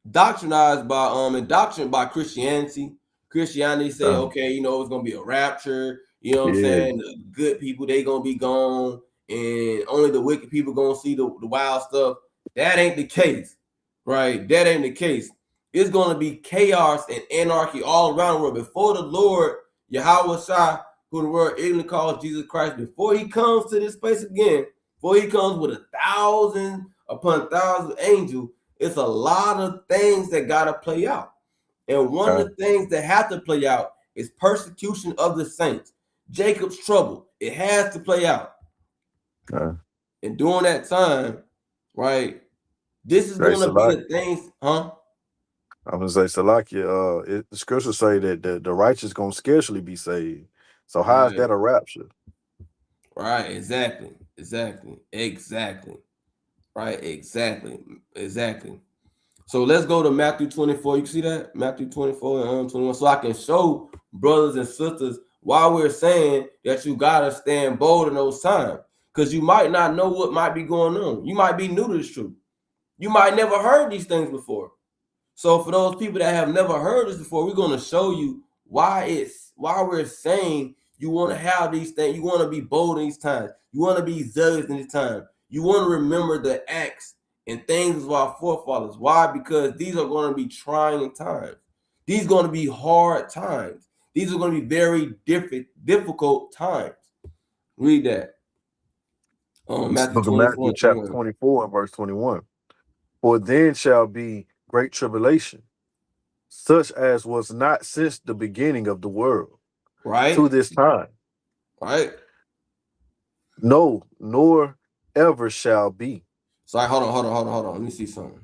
doctrinized by indoctrinated by Christianity. Christianity say, okay, it's gonna be a rapture, what I'm Yeah. saying? The good people, they gonna be gone, and only the wicked people gonna see the wild stuff. That ain't the case, right? That ain't the case. It's gonna be chaos and anarchy all around the world before the Lord Yahweh Shai, who the world ignorantly calls Jesus Christ, before he comes to this place again, before he comes with 1,000 upon 1,000 angels. It's a lot of things that gotta play out. And one of the things that have to play out is persecution of the saints. Jacob's trouble. It has to play out. And during that time, right, this is going to be the things, huh? I'm gonna say, Salakia, the scriptures say that the righteous gonna scarcely be saved. So how is that a rapture? Right, exactly. Right, exactly. So let's go to Matthew 24. You can see that? Matthew 24 and 21. So I can show brothers and sisters why we're saying that you gotta stand bold in those times. Because you might not know what might be going on. You might be new to this truth. You might never heard these things before. So for those people that have never heard this before, we're going to show you why we're saying you want to have these things. You want to be bold in these times. You want to be zealous in these times. You want to remember the acts and things of our forefathers. Why? Because these are going to be trying times. These are going to be hard times. These are going to be very difficult times. Read that. Matthew 24 Matthew chapter 24 and verse 21. For then shall be great tribulation, such as was not since the beginning of the world, right, to this time. Right. No, nor ever shall be. Sorry, hold on. Let me see something.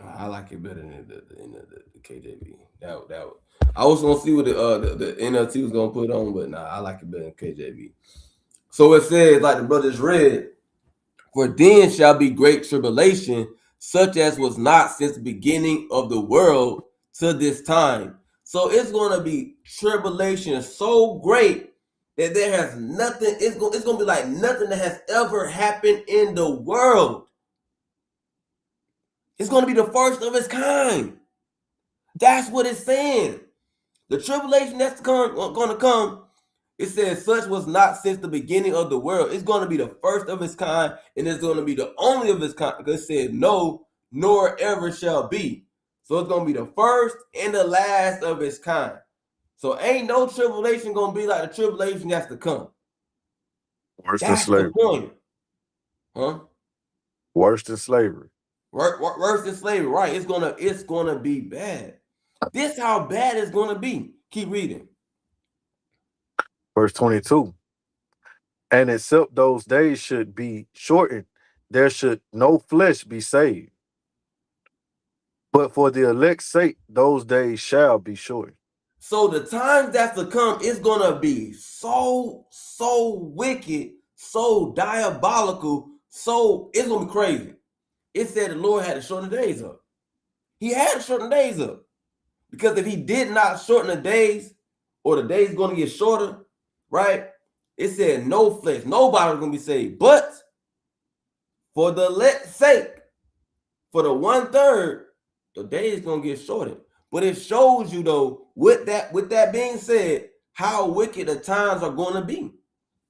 I like it better than the KJV. That I was gonna see what the NLT was gonna put on, but I like it better than KJV. So it says, like the brothers read, for then shall be great tribulation, such as was not since the beginning of the world to this time. So it's going to be tribulation so great that there has nothing, it's going to be like nothing that has ever happened in the world. It's going to be the first of its kind. That's what it's saying. The tribulation that's going to come, it says, such was not since the beginning of the world. It's going to be the first of its kind, and it's going to be the only of its kind, because it said, no, nor ever shall be. So it's going to be the first and the last of its kind. So ain't no tribulation going to be like the tribulation that's to come. Worse than That's the slavery. point. Huh? Worse than slavery. Worse than slavery, right? It's gonna be bad. This how bad it's gonna be. Keep reading. Verse 22. And except those days should be shortened, there should no flesh be saved. But for the elect's sake, those days shall be shortened. So the times that's to come is gonna be so wicked, so diabolical, so it's gonna be crazy. It said the Lord had to shorten the days up. He had to shorten the days up. Because if he did not shorten the days, or the days gonna get shorter, right? It said no flesh, nobody was gonna be saved. But for the elect's sake, for the 1/3, the day is gonna get shortened. But it shows you though, with that being said, how wicked the times are gonna be.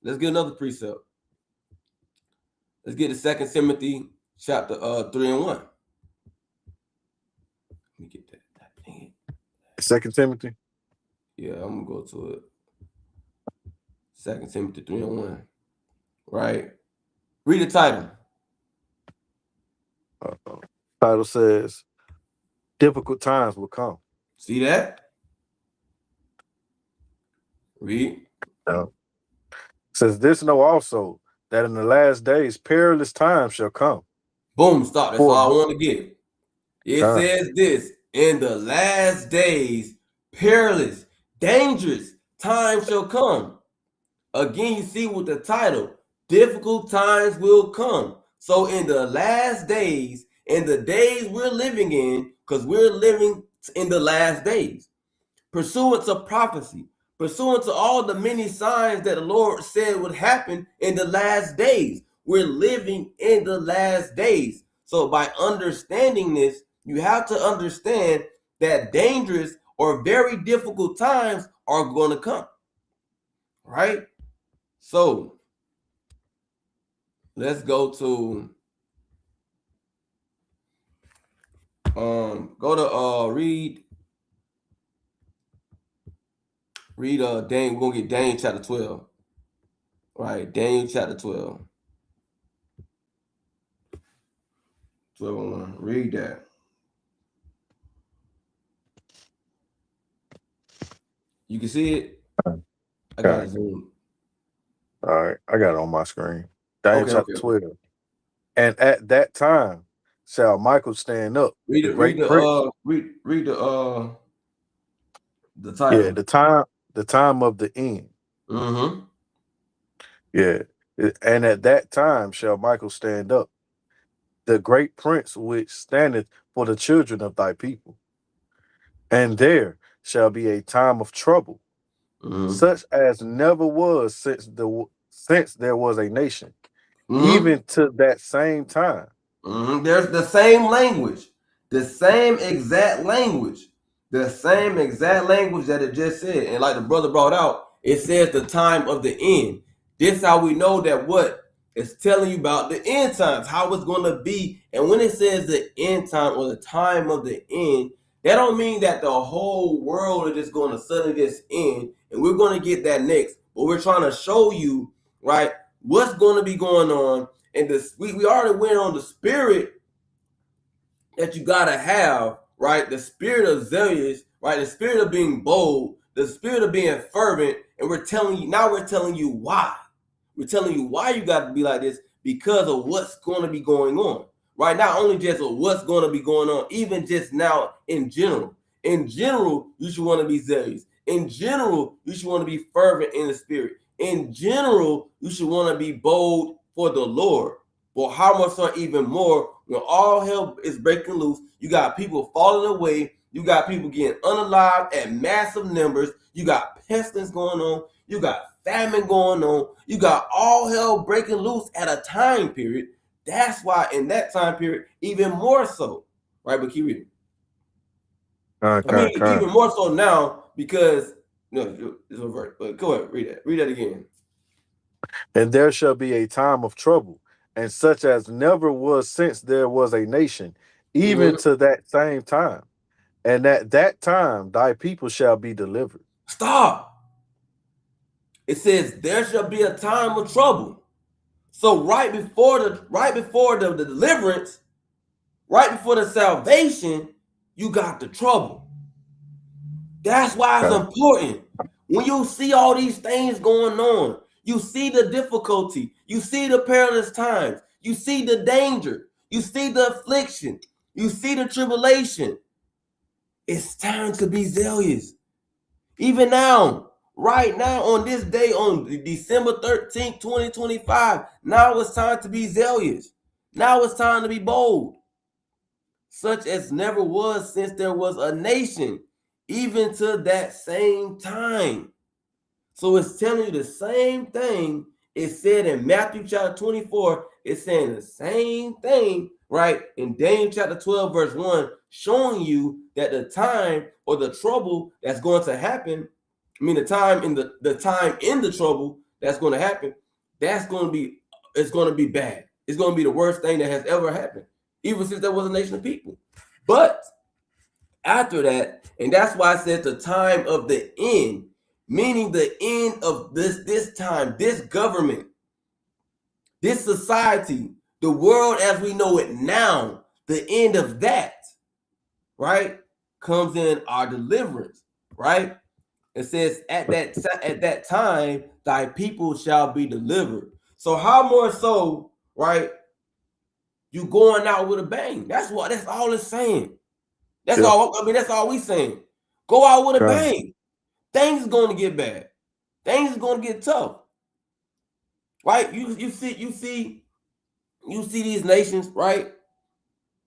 Let's get another precept. Let's get to 2 Timothy chapter 3 and 1. Let me get that. Dang it. 2 Timothy. Yeah, I'm gonna go to it. 2 Timothy 3 and 1. Right? Read the title. Title says, difficult times will come. See that? Read. Says this, know also that in the last days perilous times shall come. Boom, stop. That's For all I want to get. It says this, in the last days, perilous, dangerous times shall come. Again, you see with the title, difficult times will come. So in the last days, in the days we're living in, because we're living in the last days, pursuant to prophecy, pursuant to all the many signs that the Lord said would happen in the last days. We're living in the last days. So by understanding this, you have to understand that dangerous or very difficult times are going to come. Right? So let's go to read Daniel. We're gonna get Daniel chapter 12. Right, Daniel chapter 12. 12:1. Read that. You can see it. I got it zoomed. All right, I got it on my screen. Daniel chapter Okay. 12. And at that time shall Michael stand up. Read the it. great prince. Read the title. Yeah, the time of the end. Mm-hmm. Yeah. And at that time shall Michael stand up, the great prince which standeth for the children of thy people. And there shall be a time of trouble, such as never was since there was a nation, even to that same time. There's the same language, the same exact language, that it just said. And like the brother brought out, it says the time of the end. This how we know that what it's telling you about the end times, how it's going to be. And when it says the end time or the time of the end, that don't mean that the whole world is just going to suddenly just end. And we're going to get that next. But we're trying to show you, right, what's going to be going on. And this, we already went on the spirit that you gotta have, right? The spirit of zealous, right? The spirit of being bold, the spirit of being fervent, and we're telling you why. We're telling you why you got to be like this, because of what's going to be going on, right? Not only just of what's going to be going on, even just now in general. In general, you should want to be zealous. In general, you should want to be fervent in the spirit. In general, you should want to be bold for the Lord. But how much so even more when all hell is breaking loose? You got people falling away. You got people getting unalived at massive numbers. You got pestilence going on. You got famine going on. You got all hell breaking loose at a time period. That's why in that time period, even more so, right? But keep reading. I mean, Con. even more so now because no, it's over. But go ahead, read that. Read that again. And there shall be a time of trouble, and such as never was since there was a nation, even Mm-hmm. to that same time. And at that time thy people shall be delivered. Stop. It says there shall be a time of trouble. So right before the deliverance, right before the salvation, you got the trouble. That's why it's Okay. important. When you see all these things going on, you see the difficulty, you see the perilous times, you see the danger, you see the affliction, you see the tribulation. It's time to be zealous. Even now, right now, on this day, on December 13th, 2025, now it's time to be zealous. Now it's time to be bold, such as never was since there was a nation, even to that same time. So it's telling you the same thing it said in Matthew chapter 24. It's saying the same thing, right? In Daniel chapter 12, verse 1, showing you that the time or the trouble that's going to happen, I mean the time in the trouble that's going to happen, that's going to be it's going to be bad. It's going to be the worst thing that has ever happened, even since there was a nation of people. But after that, and that's why I said the time of the end, meaning the end of this time, this government, this society, the world as we know it now, the end of that, right, comes in our deliverance, right? It says at that time thy people shall be delivered. So how more so, right? You going out with a bang. That's all it's saying. That's Yeah. all. I mean, that's all we saying. Go out with a Okay. bang. Things is going to get bad. Things is going to get tough, right? You see these nations, right?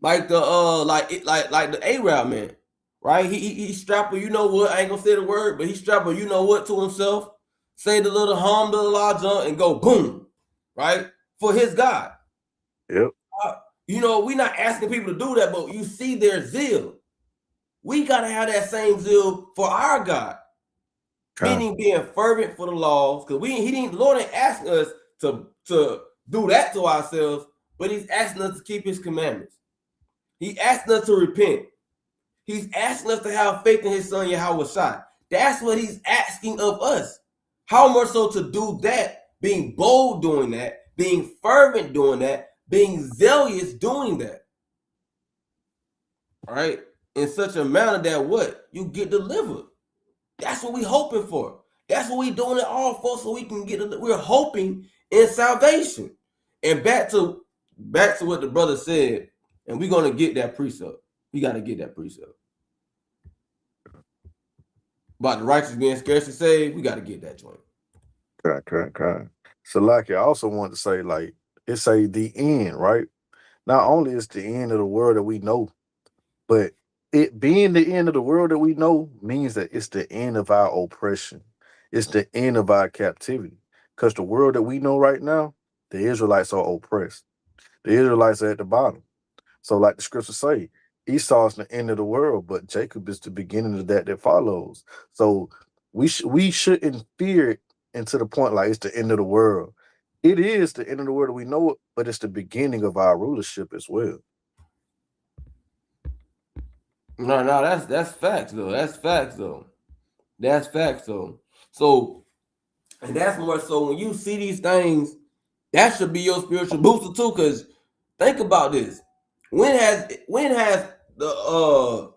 Like the like the Arab man, right? He strap a you know what? I ain't gonna say the word, but he strap a you know what to himself. Say the little alhamdulillah jump and go boom, right? For his God. Yep. We not asking people to do that, but you see their zeal. We gotta have that same zeal for our God. Okay. Meaning being fervent for the laws, because the Lord ain't asking us to do that to ourselves, but He's asking us to keep His commandments. He's asking us to repent. He's asking us to have faith in His Son Yahweh Shai. That's what He's asking of us. How much so to do that, being bold doing that, being fervent doing that, being zealous doing that. All right, in such a manner that what you get delivered. That's what we hoping for. That's what we doing it all for, so we can get. We're hoping in salvation. And back to what the brother said, and we're gonna get that precept. We got to get that precept about the righteous being scarcely saved. We got to get that joint. Okay. So like I also want to say, like, it's a the end, right? Not only is the end of the world that we know, but it being the end of the world that we know means that it's the end of our oppression. It's the end of our captivity. Because the world that we know right now, the Israelites are oppressed. The Israelites are at the bottom. So, like the scriptures say, Esau is the end of the world, but Jacob is the beginning of that follows. So we shouldn't fear it into the point like it's the end of the world. It is the end of the world, we know it, but it's the beginning of our rulership as well. No, that's facts though. That's facts though. That's facts though. So, and that's more so when you see these things, that should be your spiritual booster too. Because think about this: when has the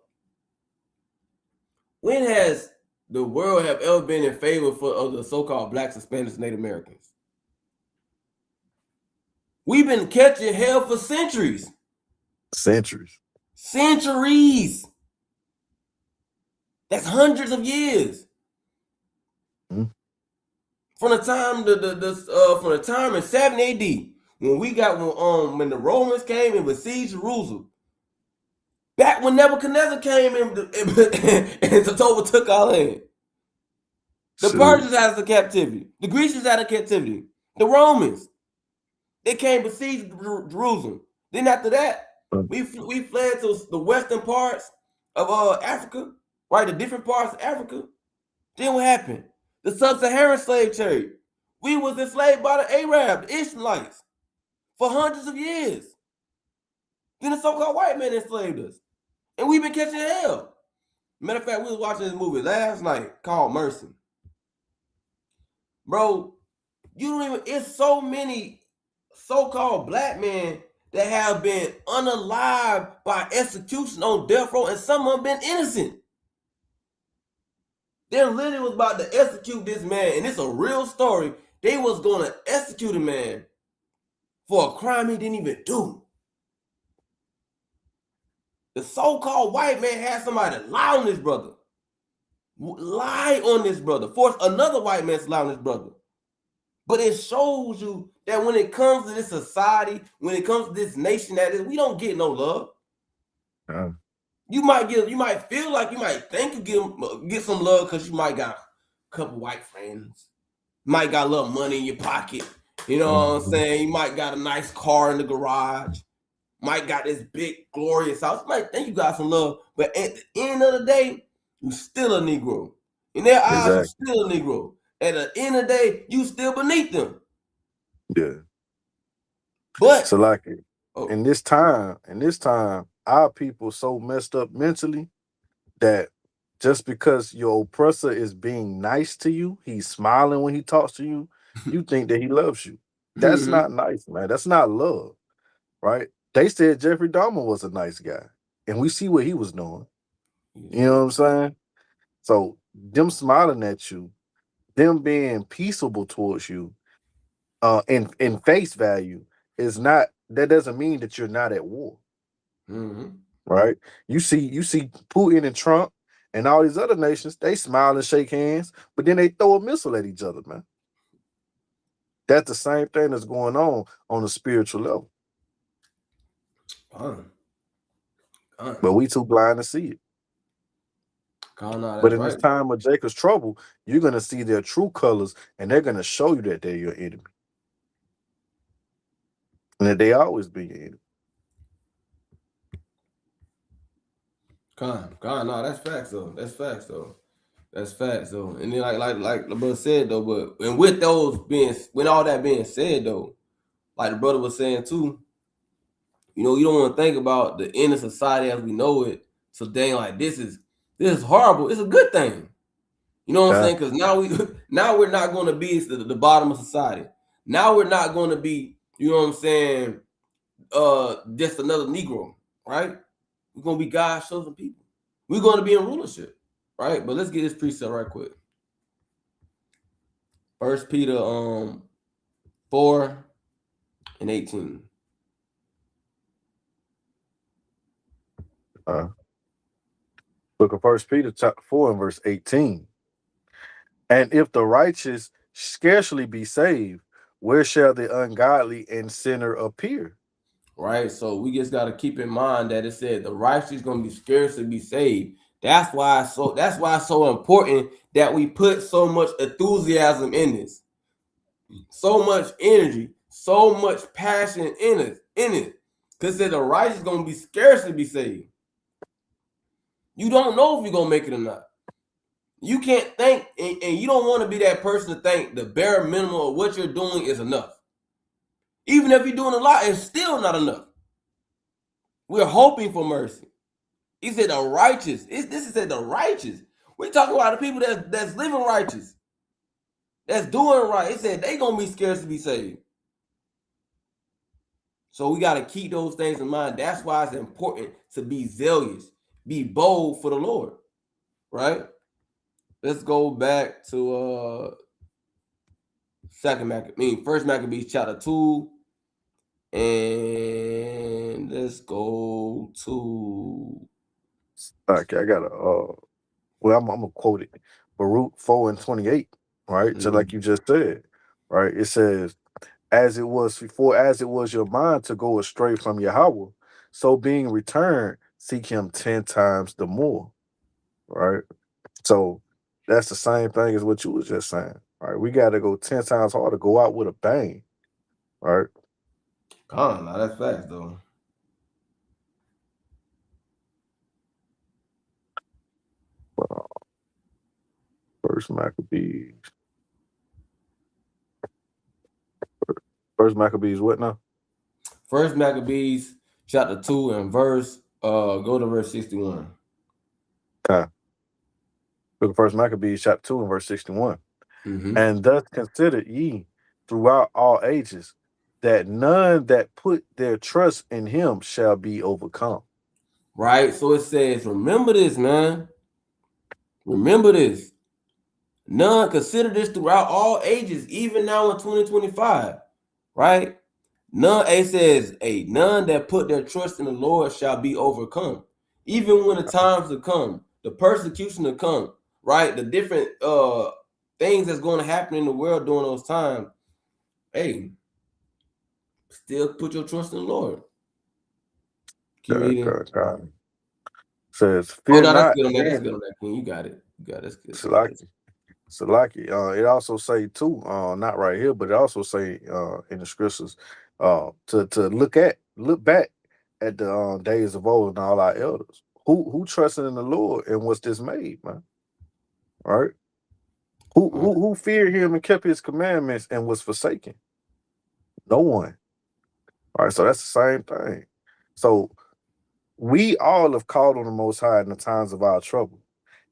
when has the world have ever been in favor of the so-called blacks, Hispanics, Native Americans? We've been catching hell for centuries, Centuries. centuries. That's hundreds of years. Mhm. From the time from the time in 7 AD when the Romans came and besieged Jerusalem, back when Nebuchadnezzar came in and overtook our land. The Shoot. Persians had us in captivity. The Grecians had us in captivity. The Romans, they came besieged Jerusalem. Then after that, we fled to the western parts of Africa, right? The different parts of Africa. Then what happened? The sub-Saharan slave trade. We was enslaved by the Arab, the Ishmaelites, for hundreds of years. Then the so-called white man enslaved us. And we've been catching hell. Matter of fact, we was watching this movie last night called Mercy. Bro, you don't even, it's so many so-called black men that have been unalived by execution on death row, and some of them been innocent. They literally was about to execute this man, and it's a real story. They was gonna execute a man for a crime he didn't even do. The so-called white man had somebody lie on this brother. Lie on this brother. Force another white man to lie on this brother. But it shows you that when it comes to this society, when it comes to this nation, we don't get no love. You might feel like you might think you get some love because you might got a couple white friends, might got a little money in your pocket. You know what I'm saying? You might got a nice car in the garage, might got this big glorious house. You might think you got some love, but at the end of the day, you still a Negro. In their eyes, you still a Negro. At the end of the day, you still beneath them. Yeah. But so like in this time, our people so messed up mentally that just because your oppressor is being nice to you, he's smiling when he talks to you, you think that he loves you. That's not nice, man. That's not love, right? They said Jeffrey Dahmer was a nice guy, and we see what he was doing. You know what I'm saying? So them smiling at you, them being peaceable towards you, in face value, is not, that doesn't mean that you're not at war. Right? You see Putin and Trump and all these other nations, they smile and shake hands, but then they throw a missile at each other, man. That's the same thing that's going on a spiritual level. But we too blind to see it. But in this time of Jacob's trouble, you're gonna see their true colors, and they're gonna show you that they're your enemy, and that they always be your enemy. No, that's facts though. That's facts though. And then like the brother said though, but and with all that being said though, like the brother was saying too, you don't want to think about the end of society as we know it. So dang, like this is horrible. It's a good thing. You know what I'm saying? Because now we're not going to be the bottom of society. Now we're not going to be, you know what I'm saying, just another Negro, right? We're going to be God's chosen people. We're going to be in rulership, right? But let's get this precept right quick. 1 Peter 4:18. Book of 1 Peter chapter 4 and verse 18. And if the righteous scarcely be saved, where shall the ungodly and sinner appear? Right. So we just got to keep in mind that it said the righteous is going to be scarcely be saved. That's why it's so important that we put so much enthusiasm in this, so much energy, so much passion in it. Because the righteous is going to be scarcely be saved. You don't know if you're going to make it or not. You can't think, and you don't want to be that person to think the bare minimum of what you're doing is enough. Even if you're doing a lot, it's still not enough. We're hoping for mercy. He said the righteous. This is said the righteous. We talking about the people that's living righteous, that's doing right. It said they gonna be scarce to be saved. So we gotta keep those things in mind. That's why it's important to be zealous, be bold for the Lord. Right? Let's go back to First Maccabees chapter 2. And let's go to Okay, I got I'm gonna quote it. Baruch 4 and 28, right? Just like you just said, right? It says, as it was your mind to go astray from Yahweh, so being returned, seek him 10 times the more. Right? So that's the same thing as what you was just saying. Right? We gotta go 10 times harder, go out with a bang. Right? Con, now that's facts though. First Maccabees. First Maccabees what now? First Maccabees chapter 2 and verse go to verse 61. Okay. Look at First Maccabees chapter 2 and verse 61. Mm-hmm. And thus consider ye throughout all ages that none that put their trust in him shall be overcome. Right? So it says, remember this, man. Remember this. None consider this throughout all ages, even now in 2025. Right? None, it says, none that put their trust in the Lord shall be overcome. Even when the times to come, the persecution to come, right? The different things that's going to happen in the world during those times. Hey, still put your trust in the Lord. Keep God, reading. God, God. Says, Oh fear no, that's not, good on that. That's then good on that, King. You got it. You got it. That's good. That's good. Salaki. Salaki. It also say too, not right here, but it also say in the scriptures, to look back at the days of old and all our elders. Who trusted in the Lord and was dismayed, man. Right? Who feared him and kept his commandments and was forsaken? No one. All right, so that's the same thing. So we all have called on the Most High in the times of our trouble,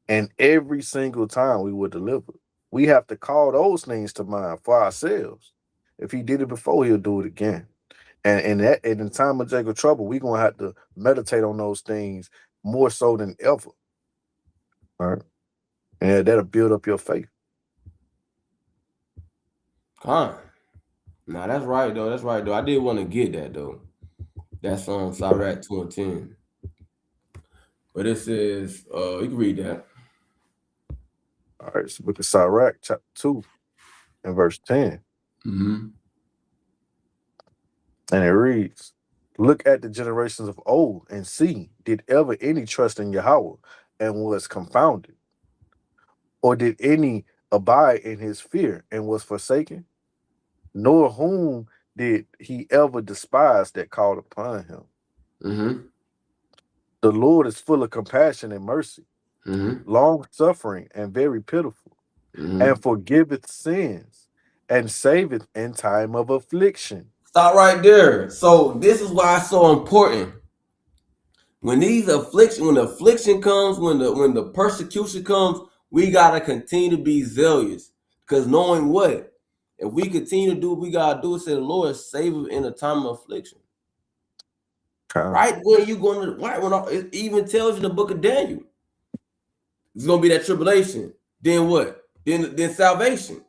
and every single time we will deliver. We have to call those things to mind for ourselves. If he did it before, he'll do it again. And in time of Jacob trouble, we're gonna have to meditate on those things more so than ever. All right. And that'll build up your faith. Con. Nah, that's right though. That's right though. I did want to get that though. That's Sirach 2 and 10. But it says, you can read that. All right, so book of Sirach, chapter 2, and verse 10. Mm-hmm. And it reads, look at the generations of old and see, did ever any trust in Yahweh and was confounded? Or did any abide in his fear and was forsaken? Nor whom did he ever despise that called upon him? Mm-hmm. The Lord is full of compassion and mercy, Mm-hmm. long suffering and very pitiful, Mm-hmm. and forgiveth sins and saveth in time of affliction. Stop right there. So this is why it's so important. When the affliction comes, when the persecution comes, we gotta continue to be zealous. Because knowing what? If we continue to do what we gotta do, say the Lord save us in a time of affliction. Kind, Right when you going to right when it even tells you in the book of Daniel, it's gonna be that tribulation. Then what? Then salvation,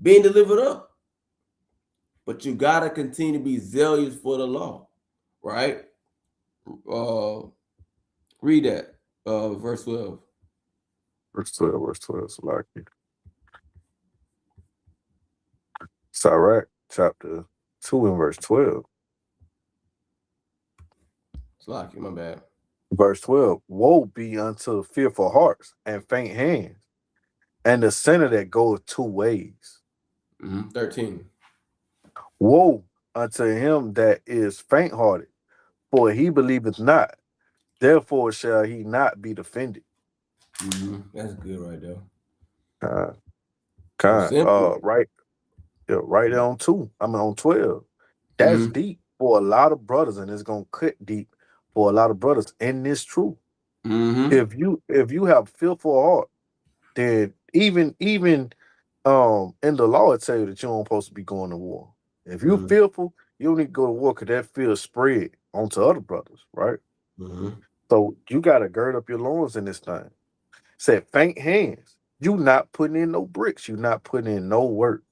being delivered up. But you gotta continue to be zealous for the law, right? Uh, read that, verse 12. verse 12, Salaki. Sirach, chapter 2 and verse 12. It's like my bad. Verse 12, woe be unto fearful hearts and faint hands, and the sinner that goeth 2 ways. 13. Woe unto him that is faint hearted, for he believeth not, therefore shall he not be defended. That's good right there. Uh, So simple. right, yeah, right there on 2. I mean on 12. That's Mm-hmm. deep for a lot of brothers, and it's gonna cut deep for a lot of brothers in this truth. Mm-hmm. If you have fearful heart, then even in the law it tell you that you don't supposed to be going to war. If you Mm-hmm. fearful, you don't need to go to war because that fear spread onto other brothers, right? Mm-hmm. So you gotta gird up your loins in this thing. Said faint hands. You not putting in no bricks. You not putting in no work,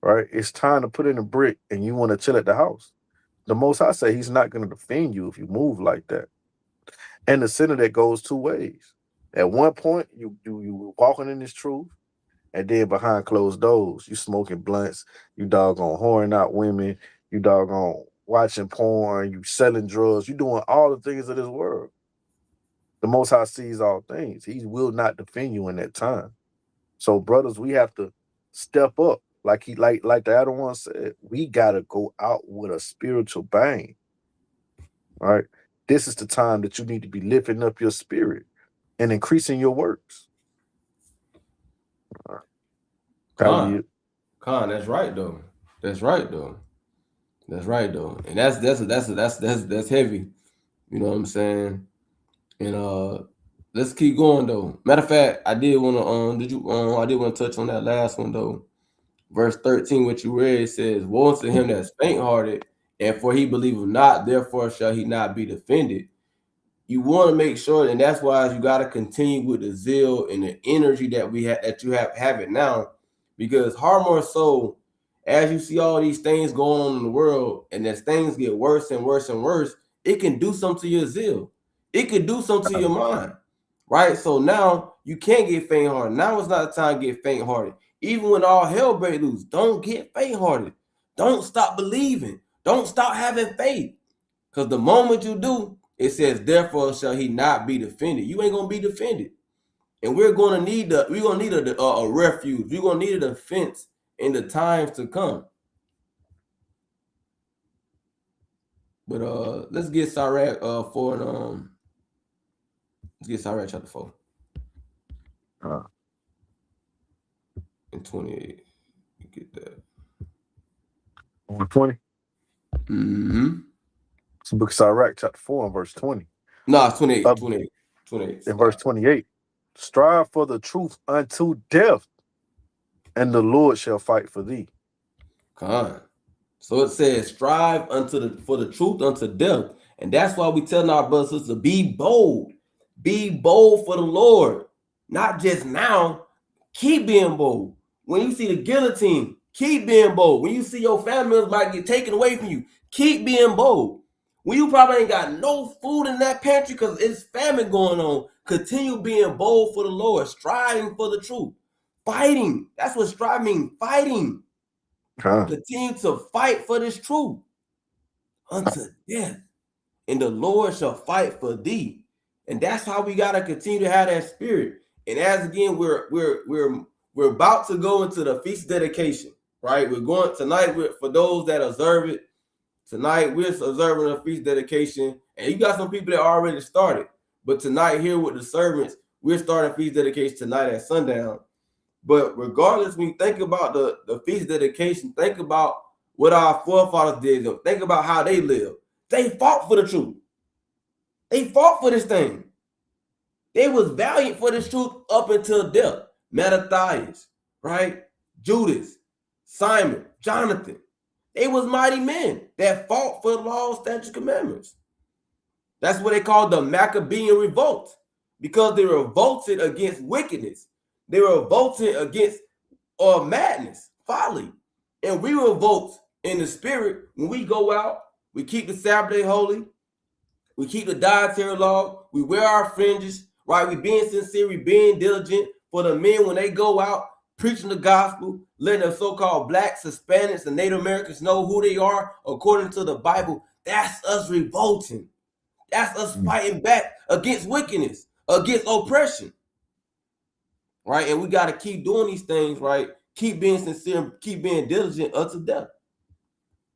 right? It's time to put in a brick and you want to chill at the house. The most I say he's not going to defend you if you move like that. And the sinner that goes 2 ways. At one point, you walking in this truth. And then behind closed doors, you smoking blunts, you doggone whoring out women, you doggone watching porn, you selling drugs, you doing all the things of this world. The Most High sees all things. He will not defend you in that time. So, brothers, we have to step up. Like the other one said, we gotta go out with a spiritual bang. Right. This is the time that you need to be lifting up your spirit and increasing your works. All right. I Con, yield. con, that's right though. That's right though. That's right though. And that's heavy. You know what I'm saying? And let's keep going though. Matter of fact, I did wanna I did want to touch on that last one though. Verse 13, what you read says, woe unto him that's faint hearted, and for he believeth not, therefore shall he not be defended. You want to make sure, and that's why you got to continue with the zeal and the energy that we have, that you have it now, because hard more so, as you see all these things going on in the world, and as things get worse and worse and worse, it can do something to your zeal. It could do something to your mind, right? So now you can't get faint hearted. Now it's not the time to get faint hearted. Even when all hell breaks loose, don't get faint hearted. Don't stop believing. Don't stop having faith. Because the moment you do, it says, therefore shall he not be defended. You ain't gonna be defended. And we're gonna need a refuge. We're gonna need a defense in the times to come. But let's get Sirach 4 and let's get Sirach chapter 4 Uh, and 28. Get that. on 20. Mm-hmm. It's the book of Sirach, chapter 4, and verse 20. No, it's 28. Uh, 28. 28. in verse 28. Strive for the truth unto death, and the Lord shall fight for thee. Con. So it says, strive for the truth unto death. And that's why we tell our brothers and sisters to be bold. Be bold for the Lord. Not just now. Keep being bold. When you see the guillotine, keep being bold. When you see your family members might get taken away from you, keep being bold. When you probably ain't got no food in that pantry because it's famine going on, continue being bold for the Lord, striving for the truth. Fighting. That's what striving means. Fighting. Huh? Continue to fight for this truth unto death, and the Lord shall fight for thee. And that's how we gotta continue to have that spirit. And as again, we're about to go into the feast dedication, right? We're going tonight. For those that observe it, tonight we're observing a feast dedication, and you got some people that already started. But tonight, here with the servants, we're starting feast dedication tonight at sundown. But regardless, when you think about the feast dedication, think about what our forefathers did. Think about how they lived. They fought for the truth. They fought for this thing. They was valiant for this truth up until death. Mattathias, right? Judas, Simon, Jonathan. They was mighty men that fought for the law, statutes, commandments. That's what they called the Maccabean revolt, because they revolted against wickedness. They revolted against madness, folly. And we revolt in the spirit when we go out, we keep the Sabbath day holy, we keep the dietary law, we wear our fringes, right? We being sincere, we being diligent for the men when they go out preaching the gospel, letting the so-called blacks, Hispanics, and Native Americans know who they are according to the Bible. That's us revolting. That's us fighting back against wickedness, against oppression, right? And we got to keep doing these things, right? Keep being sincere, keep being diligent unto death.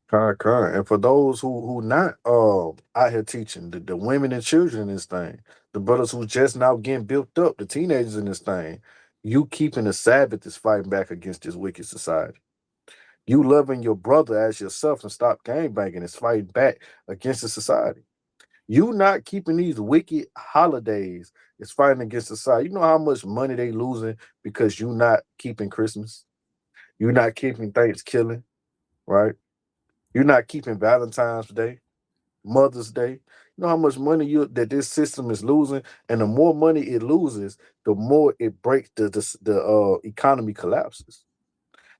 Kind. And for those who not out here teaching the women and children in this thing, the brothers who just now getting built up, the teenagers in this thing, you keeping the Sabbath is fighting back against this wicked society. You loving your brother as yourself and stop gangbanging is fighting back against the society. You not keeping these wicked holidays is fighting against society. You know how much money they losing because you not keeping Christmas. You not keeping Thanksgiving, right? You're not keeping Valentine's Day, Mother's Day. You know how much money that this system is losing, and the more money it loses, the more it breaks the economy collapses.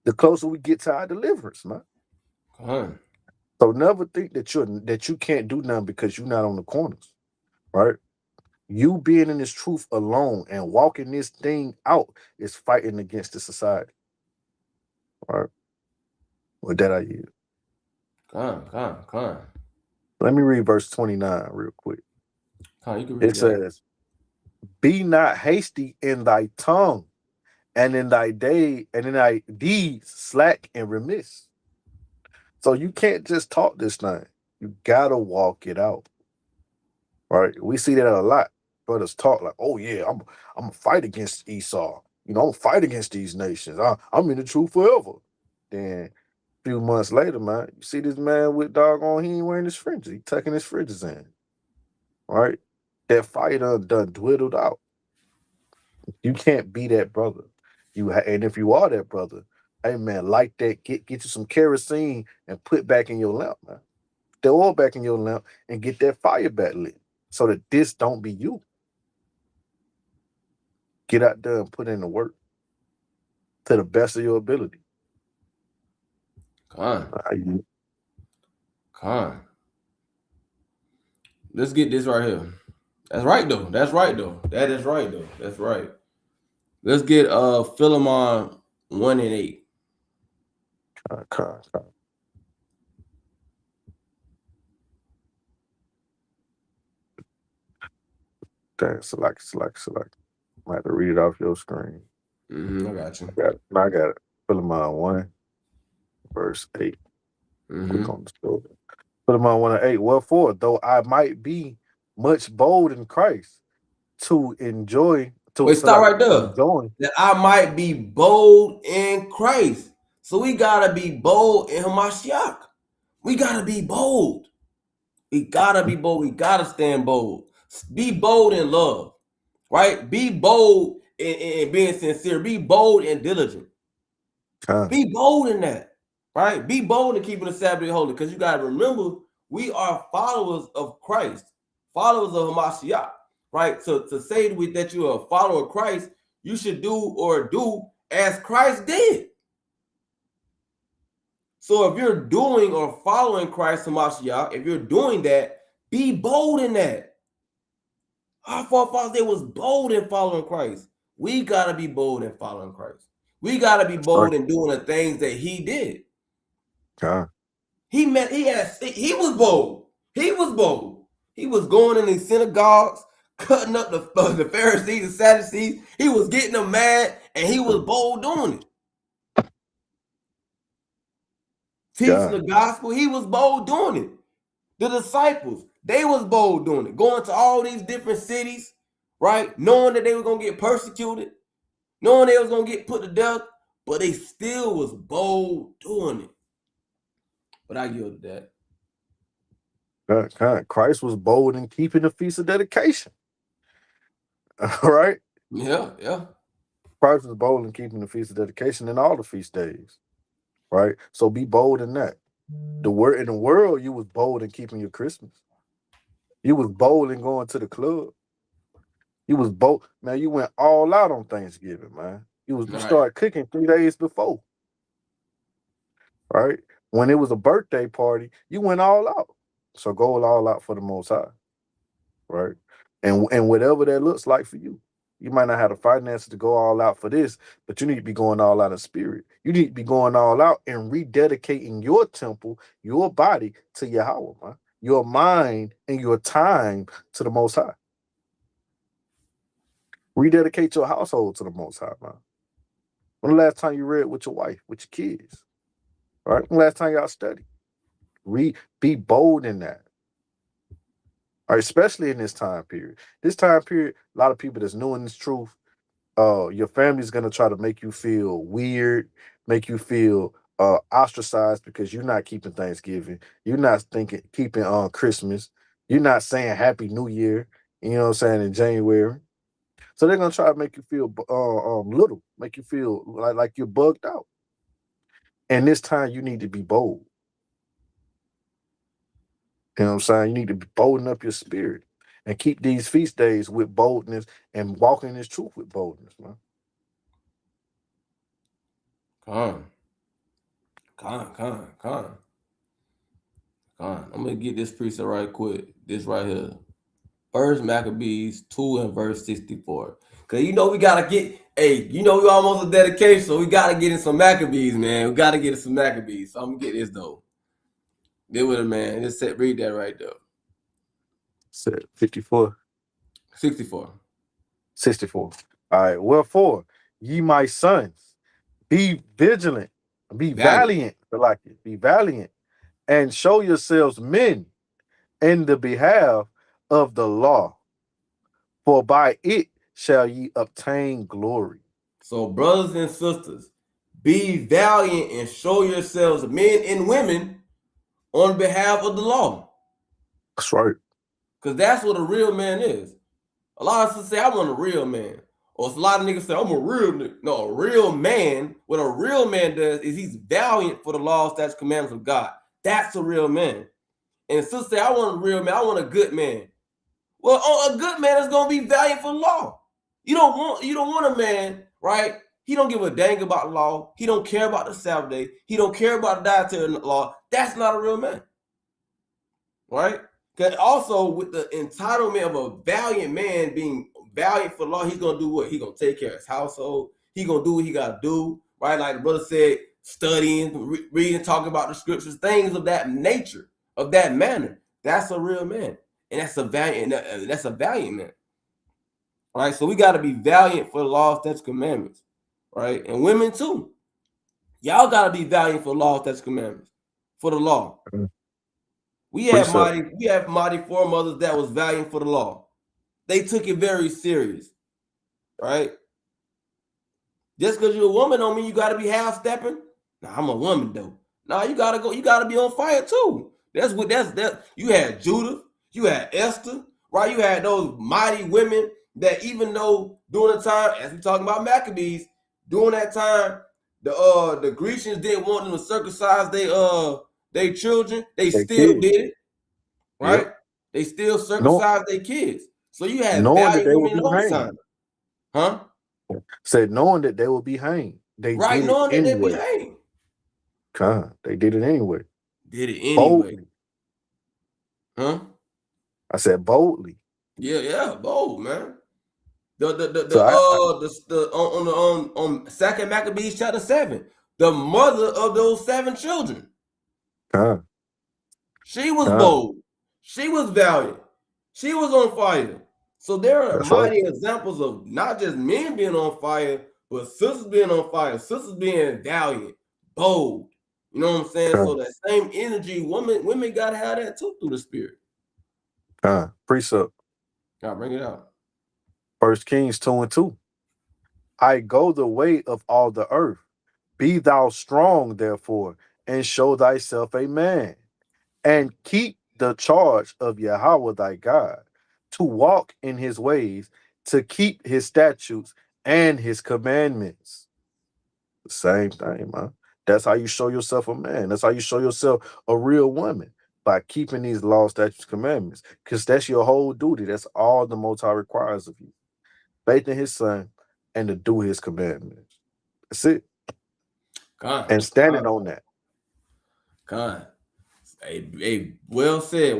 The closer we get to our deliverance, man. Come So never think that you can't do nothing because you're not on the corners, right? You being in this truth alone and walking this thing out is fighting against the society. All right. With that, I yield. Con. Let me read verse 29 real quick. Con, you can read It that. says, be not hasty in thy tongue, and in thy day, and in thy deeds slack and remiss. So you can't just talk this thing. You gotta walk it out. Right? We see that a lot. Brothers talk like, oh yeah, I'm gonna fight against Esau. I'm gonna fight against these nations. I'm in the truth forever. Then a few months later, man, you see this man with doggone, he ain't wearing his fringes. He tucking his fringes in. Right? That fight done dwindled out. You can't be that brother. And if you are that brother, hey man, like that, get you some kerosene and put back in your lamp, man. The oil back in your lamp and get that fire back lit so that this don't be you. Get out there and put in the work to the best of your ability. Con. You Con. Let's get this right here. That's right though. That's right though. That is right though. That's right. Let's get Philemon 1:8. con. Dang, select. I have to read it off your screen. I got you. I got it. Philemon 1, verse 8. Click Mm-hmm. on the story. Philemon 1 and 8. Wherefore, though I might be much bold in Christ to enjoy, to Wait, so stop like right there. enjoying. That I might be bold in Christ. So we gotta be bold in Hamashiach. We gotta be bold. We gotta be bold. We gotta stand bold. Be bold in love, right? Be bold in being sincere. Be bold and diligent. Con, Be bold in that, right? Be bold in keeping the Sabbath holy, because you gotta remember we are followers of Christ, followers of Hamashiach, right? So to say that you're a follower of Christ, you should do as Christ did. So if you're doing or following Christ Hamashiach, if you're doing that, be bold in that. Our forefathers, they was bold in following Christ. We gotta be bold in following Christ. We gotta be right, bold in doing the things that He did. con, He was bold. He was bold. He was going in these synagogues, cutting up the Pharisees and Sadducees. He was getting them mad, and he was bold doing it. Teaching con, the gospel, he was bold doing it. The disciples, they was bold doing it, going to all these different cities, right? Knowing that they were gonna get persecuted, knowing they was gonna get put to death, but they still was bold doing it. But I yield to that. con. Christ was bold in keeping the feast of dedication. All right. Yeah. Christ was bold in keeping the feast of dedication and all the feast days. Right. So be bold in that. The word in the world, you was bold in keeping your Christmas. You was bold in going to the club. You was bold, man. You went all out on Thanksgiving, man. You Right. started cooking 3 days before, right? When it was a birthday party, you went all out. So go all out for the Most High, right? And whatever that looks like for you, you might not have the finances to go all out for this, but you need to be going all out in spirit. You need to be going all out and rededicating your temple, your body to Yahweh, man. Your mind and your time to the Most High. Rededicate your household to the Most High, man. When the last time you read with your wife, with your kids, right? When the last time y'all studied? Be bold in that, right? Especially in this time period. This time period, a lot of people that's knowing this truth, your family's gonna try to make you feel weird, make you feel ostracized because you're not keeping Thanksgiving, you're not thinking keeping on Christmas, you're not saying Happy New Year, you know what I'm saying, in January. So they're gonna try to make you feel little, make you feel like you're bugged out. And this time you need to be bold. You know what I'm saying? You need to be bolden up your spirit and keep these feast days with boldness and walking in this truth with boldness, man. Con. Con. I'm gonna get this precept right quick. This right here. First Maccabees 2 and verse 64. Cause we gotta get we almost a dedication, so we gotta get in some Maccabees, man. We gotta get in some Maccabees. So I'm gonna get this though. Deal with it, man. Just read that right there. Said 54. 64. 64. All right. Wherefore, ye my sons, be vigilant, be Valiant. valiant, like it, be valiant, and show yourselves men in the behalf of the law, for by it shall ye obtain glory. So, brothers and sisters, be valiant and show yourselves men and women on behalf of the law. That's right. Because that's what a real man is. A lot of us say, I want a real man. Or a lot of niggas say, I'm a real nigga. No, a real man, what a real man does is he's valiant for the laws, statutes, commandments of God. That's a real man. And sister say, I want a real man. I want a good man. Well, a good man is going to be valiant for the law. You don't want a man, right? He don't give a dang about the law. He don't care about the Sabbath day. He don't care about the dietary law. That's not a real man, right? Because also with the entitlement of a valiant man being valiant for the law, he's gonna do what? He's gonna take care of his household. He's gonna do what he gotta do, right? Like the brother said, studying, reading, talking about the scriptures, things of that nature, of that manner. That's a real man, and that's a valiant. That's a valiant man, right? So we got to be valiant for the law, statutes, commandments, right? And women too. Y'all got to be valiant for the law, statutes, commandments, for the law. We have mighty foremothers that was valiant for the law. They took it very serious, right? Just because you're a woman don't mean you got to be half stepping. Nah, I'm a woman though. Nah, you gotta go. You gotta be on fire too. That's. You had Judith, you had Esther, right? You had those mighty women that even though during the time, as we talking about Maccabees, during that time, the Grecians didn't want them to circumcise they children. They still did it, right? Yep. They still circumcised their kids. So you had knowing that valiant they women would be in those hanged. times, huh? Said knowing that they will be hanged. They right, did knowing it that anyway. they be hanged. They did it anyway. Did it anyway. Boldly. Huh? I said boldly. Yeah, bold, man. On 2 Maccabees chapter 7, the mother of those 7 children. She was bold. She was valiant. She was on fire. So there are mighty examples of not just men being on fire, but sisters being on fire, sisters being valiant, bold. You know what I'm saying? So that same energy, women gotta have that too through the spirit. Precept. Gotta bring it out. 1 Kings 2 and 2. I go the way of all the earth. Be thou strong, therefore, and show thyself a man, and keep the charge of Yahweh thy God, to walk in his ways, to keep his statutes and his commandments. The same thing, man. That's how you show yourself a man. That's how you show yourself a real woman, by keeping these laws, statutes, commandments, because that's your whole duty. That's all the Most High requires of you. Faith in his son and to do his commandments. That's it. And standing on that. Hey, well said.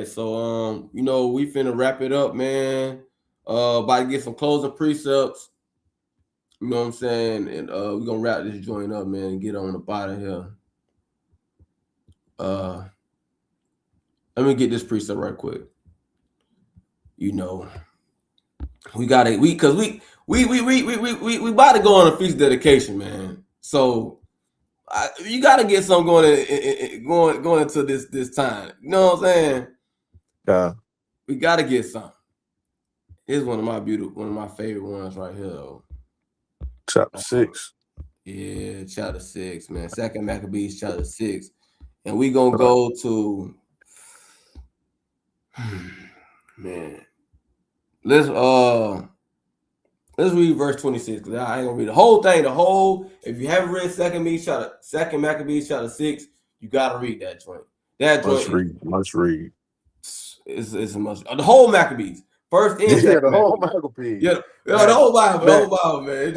So we finna wrap it up, man. About to get some closing precepts. You know what I'm saying? And we're gonna wrap this joint up, man, and get on the bottom here. Let me get this precept right quick. We about to go on a feast dedication, man. So you got to get something going into this time. You know what I'm saying? Yeah. We got to get something. Here's one of my favorite ones right here, though. Chapter 6. Yeah, chapter 6, man. 2 Maccabees chapter 6. And we gonna go to man. Let's read verse 26, because I ain't gonna read the whole thing. If you haven't read 2 Maccabees chapter 6, you gotta read that joint. Must read. It's a must. The whole Maccabees. First and second. The whole Maccabees. Yeah, the whole Bible, man.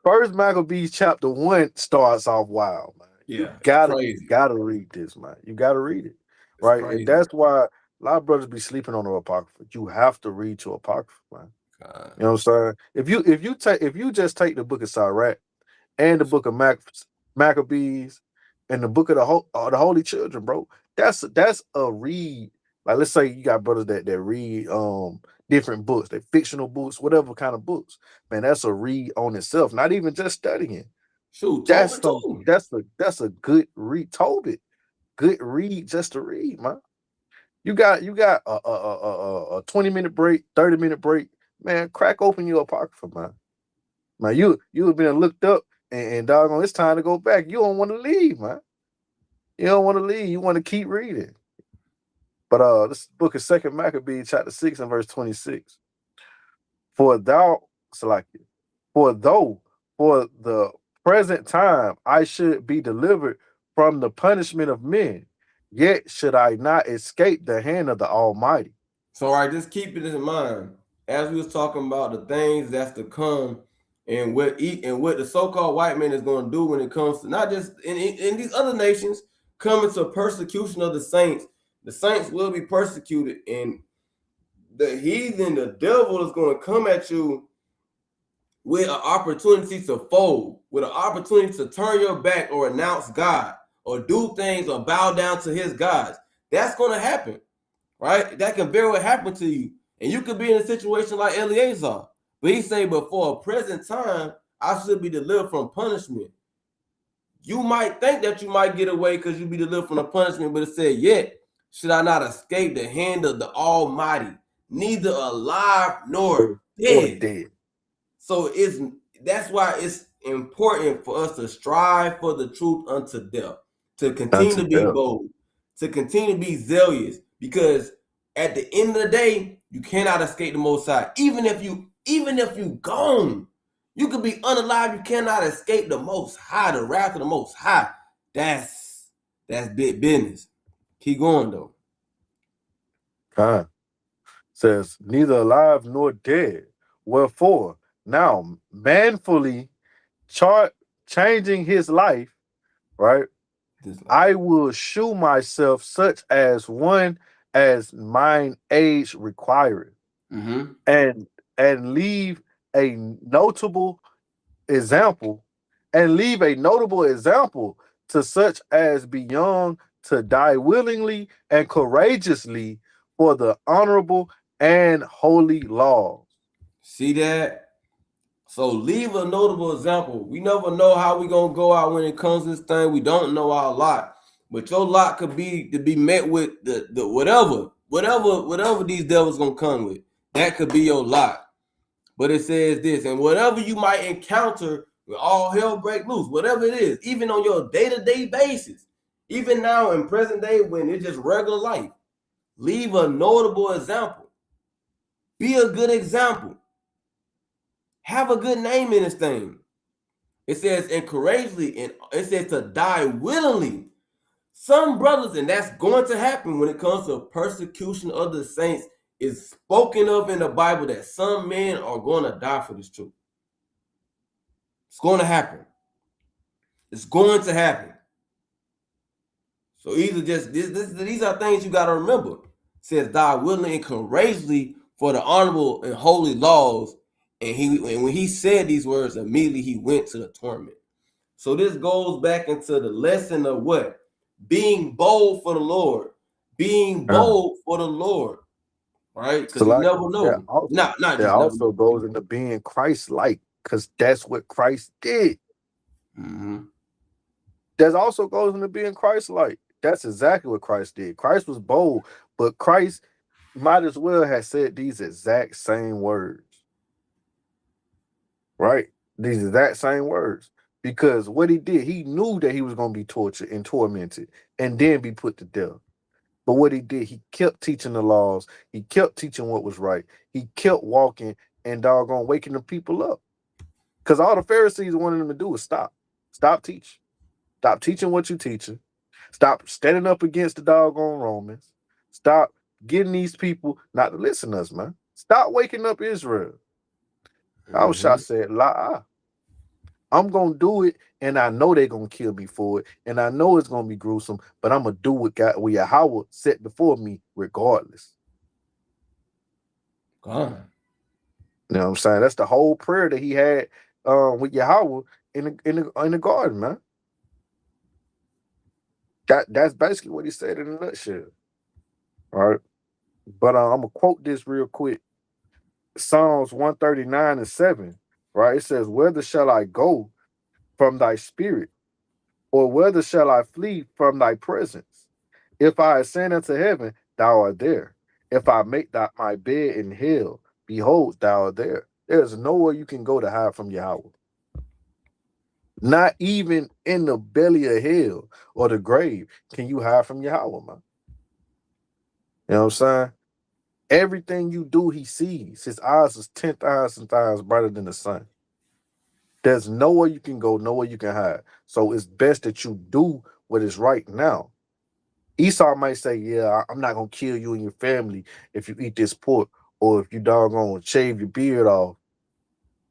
First Maccabees chapter 1 starts off wild, man. Yeah, you gotta read this, man. You gotta read it. Right. And that's why A lot of brothers be sleeping on the Apocrypha. You have to read your Apocrypha, man. God. You know what I'm saying? If you just take the book of Sirach and the book of Maccabees and the book of the Holy Children, bro, that's a read. Like let's say you got brothers that read different books, they fictional books, whatever kind of books. Man, that's a read on itself. Not even just studying. Shoot, That's Tobin some too. that's a good read. Tobit, good read just to read, man. You got a 20-minute break, 30-minute break, man. Crack open your apocrypha, man. Man, you have been looked up and doggone, it's time to go back. You don't want to leave, man. You don't want to leave. You want to keep reading. But this book of Second Maccabees, chapter 6 and verse 26. For thou, Salakia, for though for the present time I should be delivered from the punishment of men, yet should I not escape the hand of the Almighty. So, all right, just keep it in mind as we was talking about the things that's to come, and what the so-called white man is going to do when it comes to not just in these other nations coming to persecution of the saints. The saints will be persecuted, and the heathen, the devil, is going to come at you with an opportunity to fold, with an opportunity to turn your back or announce God or do things or bow down to his gods. That's going to happen, right? That can very well happen to you. And you could be in a situation like Eleazar. But he say, but for a present time, I should be delivered from punishment. You might think that you might get away because you be delivered from the punishment, but it said, yet should I not escape the hand of the Almighty, neither alive nor Or dead. dead. So that's why it's important for us to strive for the truth unto death, to continue Unto to be death. bold, to continue to be zealous, because at the end of the day, you cannot escape the Most High. Even if you gone, you could be unalive. You cannot escape the Most High, the wrath of the Most High. That's big business. Keep going though. Kind says, neither alive nor dead. Wherefore, now manfully chart changing his life, right? Just like, I will shew myself such as one as mine age requireth, mm-hmm. and and leave a notable example, to such as be young to die willingly and courageously for the honorable and holy laws. See that? So leave a notable example. We never know how we gonna go out when it comes to this thing. We don't know our lot, but your lot could be to be met with the whatever these devils gonna come with. That could be your lot. But it says this, and whatever you might encounter, with all hell break loose, whatever it is, even on your day-to-day basis, even now in present day when it's just regular life, leave a notable example. Be a good example. Have a good name in this thing. It says, and courageously, and it says to die willingly. Some brothers, and that's going to happen when it comes to persecution of the saints, is spoken of in the Bible that some men are going to die for this truth. It's going to happen. It's going to happen. So either just these are things you got to remember. It says die willingly and courageously for the honorable and holy laws. And when he said these words, immediately he went to the torment. So this goes back into the lesson of what? Being bold for the Lord. Being Uh, bold for the Lord. Right? so Because you like never that know. also Not that just never also know. goes into being Christ like, because that's what Christ did. Mm-hmm. That also goes into being Christ like. That's exactly what Christ did. Christ was bold, but Christ might as well have said these exact same words, right? These exact same words. Because what he did, he knew that he was going to be tortured and tormented and then be put to death. But what he did, he kept teaching the laws. He kept teaching what was right. He kept walking and doggone waking the people up. Because all the Pharisees wanted him to do was stop. Stop teaching. Stop teaching what you're teaching. Stop standing up against the doggone Romans. Stop getting these people not to listen to us, man. Stop waking up Israel. I wish I Mm-hmm. said la. I'm gonna do it, and I know they're gonna kill me for it, and I know it's gonna be gruesome, but I'm gonna do what Yahweh set before me, regardless. God. You know what I'm saying? That's the whole prayer that he had with Yahweh in the garden, man. That's basically what he said in a nutshell. All right. But I'm gonna quote this real quick. Psalms 139:7, right? It says, "Whether shall I go from thy spirit, or whether shall I flee from thy presence? If I ascend into heaven, thou art there. If I make my bed in hell, behold, thou art there." There's nowhere you can go to hide from Yahweh. Not even in the belly of hell or the grave can you hide from Yahweh, man. You know what I'm saying? Everything you do, he sees. His eyes is 10,000 times brighter than the sun. There's nowhere you can go, nowhere you can hide. So it's best that you do what is right now. Esau might say, "Yeah, I'm not gonna kill you and your family if you eat this pork, or if you doggone shave your beard off.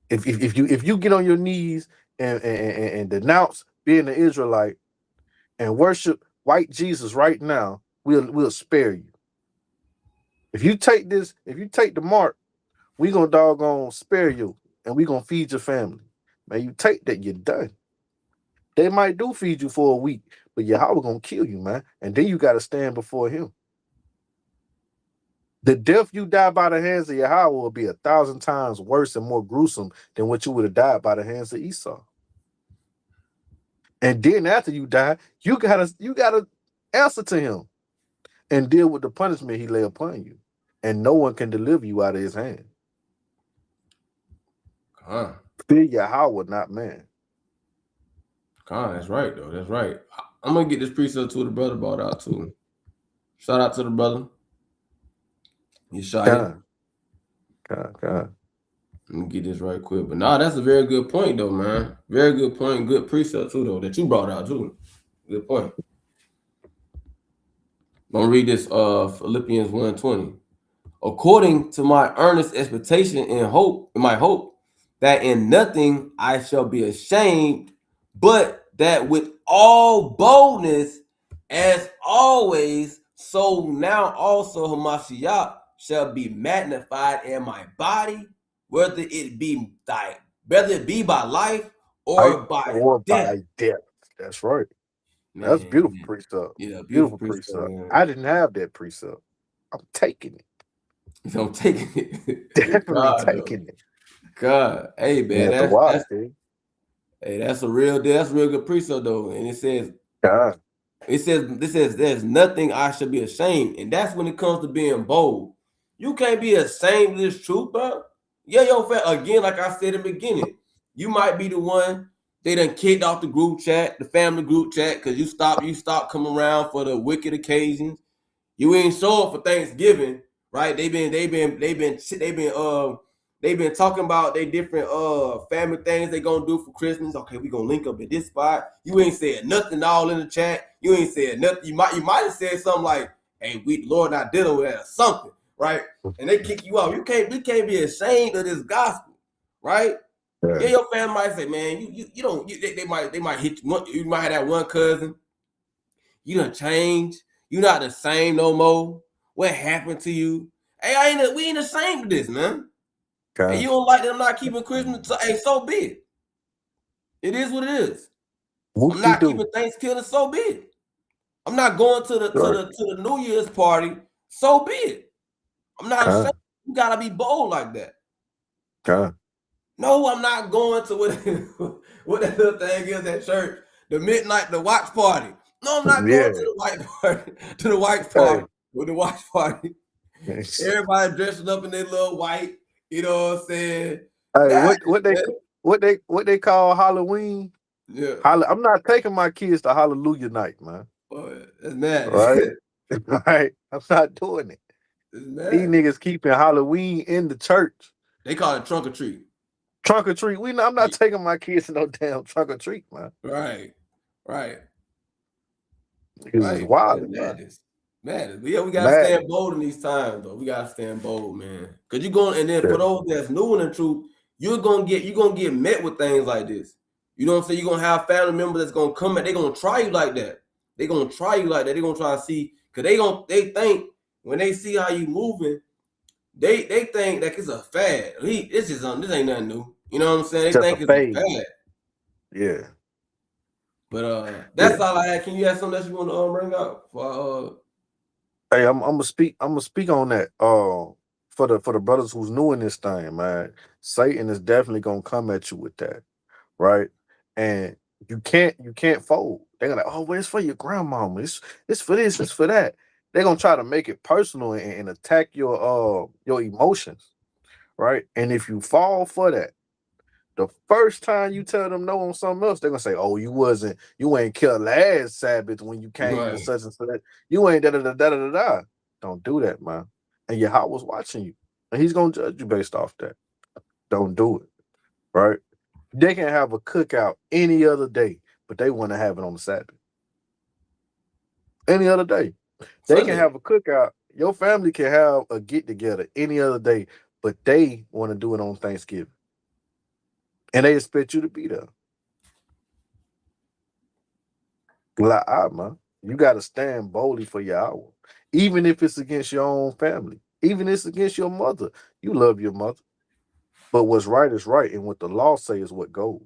If you get on your knees and denounce being an Israelite and worship white Jesus right now, we'll spare you. If you take the mark, we gonna doggone spare you, and we gonna feed your family. Man, you take that, you're done. They might do feed you for a week, but Yahweh gonna kill you, man. And then you gotta stand before him. The death you die by the hands of Yahweh will be 1,000 times worse and more gruesome than what you would have died by the hands of Esau. And then after you die, you gotta answer to him and deal with the punishment he lay upon you. And no one can deliver you out of his hand. God. Fear Yahweh, not man. God, that's right though. That's right. I'm gonna get this precept to the brother brought out too. Shout out to the brother. Yeshaya. God, God. Let me get this right quick. But nah, that's a very good point though, man. Very good point. Good precept too though that you brought out too. Good point. I'm gonna read this Philippians 1:20. According to my earnest expectation and hope, my hope, that in nothing I shall be ashamed, but that with all boldness, as always, so now also Hamashiach shall be magnified in my body, whether it be by life Right? or by Or death. by death. That's right. That's beautiful Man, precept. yeah, beautiful Beautiful precept, precept. man. I didn't have that precept. I'm taking it. I'm taking it. Definitely God, though. taking it. God, hey Yeah, man, the that's water, dude. hey, that's a real good precept though. And God, this says there's nothing I should be ashamed. And that's when it comes to being bold. You can't be ashamed of this truth, bro. Yeah, again, like I said in the beginning, you might be the one they done kicked off the group chat, the family group chat, because you stopped coming around for the wicked occasions. You ain't show up for Thanksgiving, right? They've been talking about they different family things they gonna do for Christmas. Okay, we gonna link up at this spot. You ain't said nothing all in the chat. You ain't said nothing. You might have said something like, "Hey, we Lord not dealing with that or something," right? And they kick you out. We can't be ashamed of this gospel, right? yeah, Yeah, your family might say, "Man, you don't." They might hit you. You might have that one cousin. You done changed. You not the same no more. What happened to you? Hey, we ain't ashamed of this, man. Hey, you God. don't like them not keeping Christmas? Hey, so be it. It is what it is. Whoop I'm de not doo. keeping Thanksgiving, so be it. I'm not going to the to Right. the to the New Year's party, so be it. I'm not ashamed. God, You gotta be bold like that. God. No, I'm not going to what that little thing is at church, the watch party. No, I'm not going to Yeah. the white party, to the white Hey. party, with the watch party. Everybody dressing up in their little white, you know what I'm saying? Hey, That what they call Halloween? yeah, I'm not taking my kids to Hallelujah night, man. boy, that's mad. Right? Right? I'm not doing it. It's These mad. niggas keeping Halloween in the church. They call it trunk or treat. Trunk or treat. I'm not taking my kids to no damn trunk or treat, man. Right, right, Niggas is right. That's wild, man. madness. Madness. But yeah, we gotta stand Madness. bold in these times, though. We gotta stand bold, man. Cause you're going, and then Yeah. for those that's new in the truth, you're gonna get met with things like this. You know what I'm saying? You're gonna have family members that's gonna come and they're gonna try you like that. They're gonna try you like that. They're gonna try to see because they think when they see how you moving, they think that it's a fad. This is this ain't nothing new. You know what I'm saying? They Just a think it's a phase. fad. Yeah. But Yeah. that's all I had. Can you have something else you want to bring up for Hey, I'm gonna speak on that. For the brothers who's new in this thing, man. Satan is definitely gonna come at you with that, right? And you can't fold. They're gonna like, oh, well, it's for your grandmama. It's for this. It's for that. They're gonna try to make it personal and attack your emotions, right? And if you fall for that, the first time you tell them no on something else, they're gonna say, "Oh, you ain't killed last Sabbath when you came to right? such and such. You ain't da da da da da da." Don't do that, man. And Yahweh's watching you, and He's gonna judge you based off that. Don't do it, right? They can have a cookout any other day, but they want to have it on the Sabbath. Any other day, they can Sunday. have a cookout. Your family can have a get together any other day, but they want to do it on Thanksgiving, and they expect you to be there. Like, man, you got to stand boldly for your hour, even if it's against your own family, even if it's against your mother. You love your mother, but what's right is right, and what the law say is what goes.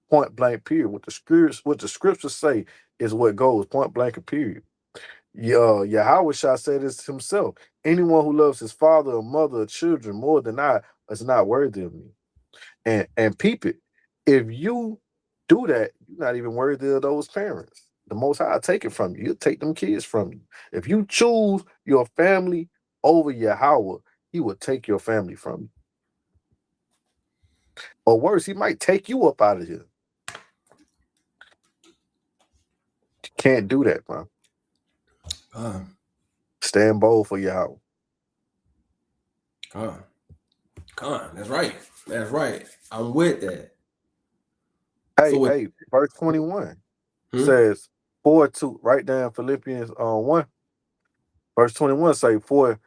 Point blank. Period. What the scriptures say is what goes. Point blank. And period. Yahweh Shah said this himself. Anyone who loves his father or mother or children more than I is not worthy of me. And peep it. If you do that, you're not even worthy of those parents. The Most High will take it from you. He'll take them kids from you. If you choose your family over Yahweh, He will take your family from you. Or worse, He might take you up out of here. You can't do that, man. Uh, Stand bold for Yahweh. Con, con. That's right. That's right. I'm with that. So with Verse 21 hmm? says, for to write down Philippians 1, verse 21 say, for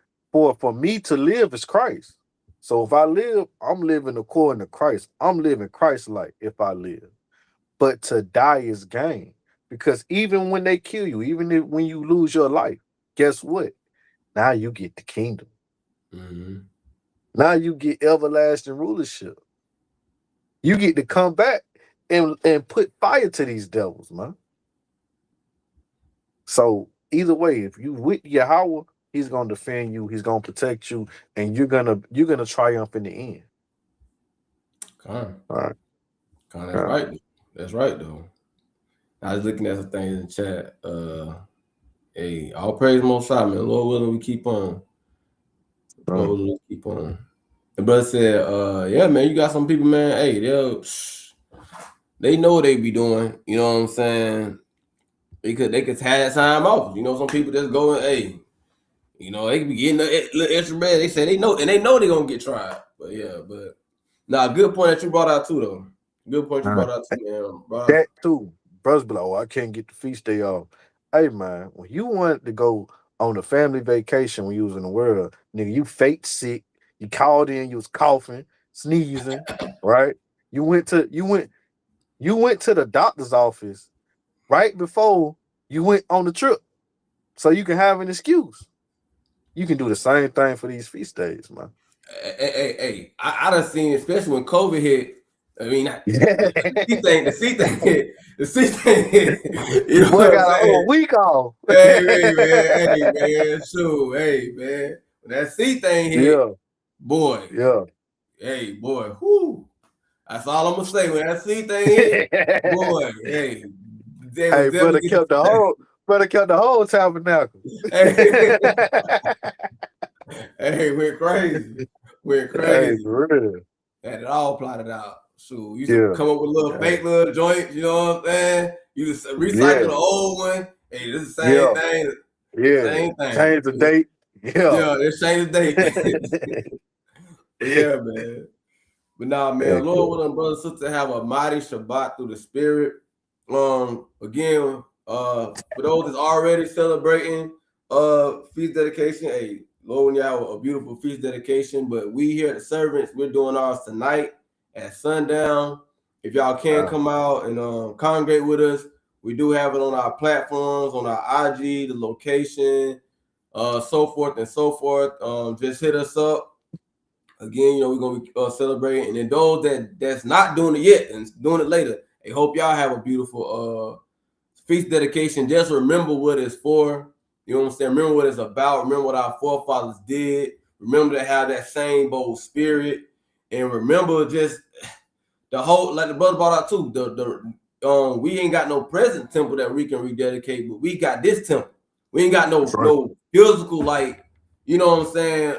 me to live is Christ. So if I live, I'm living according to Christ. I'm living Christ like if I live. But to die is gain. Because even when they kill you, even if when you lose your life, guess what? Now you get the kingdom. Mm-hmm. Now you get everlasting rulership. You get to come back and put fire to these devils, man. So either way, if you with Yahweh, He's gonna defend you, He's gonna protect you, and you're gonna triumph in the end. Con, All right. con. That's All right. right. That's right though. I was looking at some things in the chat. Hey, all praise Most High, man. Lord willing, we keep on. All Lord right. willing, we keep on. The brother said, yeah, man, you got some people, man. Hey, they know what they be doing. You know what I'm saying? They could have time off. You know, some people just go and hey, they could be getting a little extra bread. They say they know, and they know they're gonna get tried. But yeah, but nah, good point that you brought out too, though. Good point you All right. brought out too, man. Brought out, That too, brothers be like, oh, I can't get the feast day off. Hey man, when you wanted to go on a family vacation when you was in the world, nigga, you fake sick. You called in, you was coughing, sneezing, right? You went to the doctor's office right before you went on the trip, so you can have an excuse. You can do the same thing for these feast days, man. hey, I done seen, especially when COVID hit. I mean, Yeah. the C thing hit, the C thing hit. You know Boy what I'm got a saying? whole week off. Hey man, so hey man, when that C thing hit, Yeah, boy, yeah. hey boy, whoo. That's all I'm gonna say. When that C thing hit, boy, hey, they was Hey, definitely getting brother kept the whole tabernacle. hey, hey, went Hey, crazy. for real. Had it all plotted out. So used to Yeah, come up with little yeah, fake little joints, you know what I'm saying? You just recycle yeah, the old one. Hey, this is the same yeah, thing, yeah. same thing. Change the date. Yeah. Yeah, let's change the date. But yeah, man. But nah, man, Heck Lord yeah. willing, brother, sister, have a mighty Shabbat through the spirit. Again, for those that's already celebrating feast dedication, hey, Lord, and y'all, a beautiful feast dedication. But we here at the servants, we're doing ours tonight at sundown. If y'all can come out and congregate with us, we do have it on our platforms, on our IG, the location, so forth and so forth. Just hit us up. Again, we're gonna be celebrating, and then those that's not doing it yet and doing it later, I hope y'all have a beautiful feast dedication. Just remember what it's for. You know what I'm saying? Remember what it's about. Remember what our forefathers did. Remember to have that same bold spirit, and remember just the whole, like the brother brought out too. We ain't got no present temple that we can rededicate, but we got this temple. We ain't got no physical, like, what I'm saying,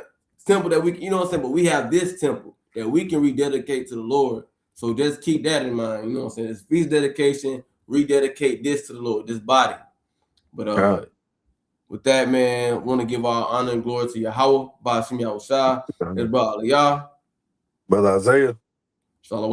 temple that we, what I'm saying, but we have this temple that we can rededicate to the Lord. So just keep that in mind. You know what I'm saying? It's feast dedication, rededicate this to the Lord, this body. But with that, man, want to give our honor and glory to Yahweh, Ba'ashim Yahushua, his brother Aliyah, Brother Isaiah. Shalom.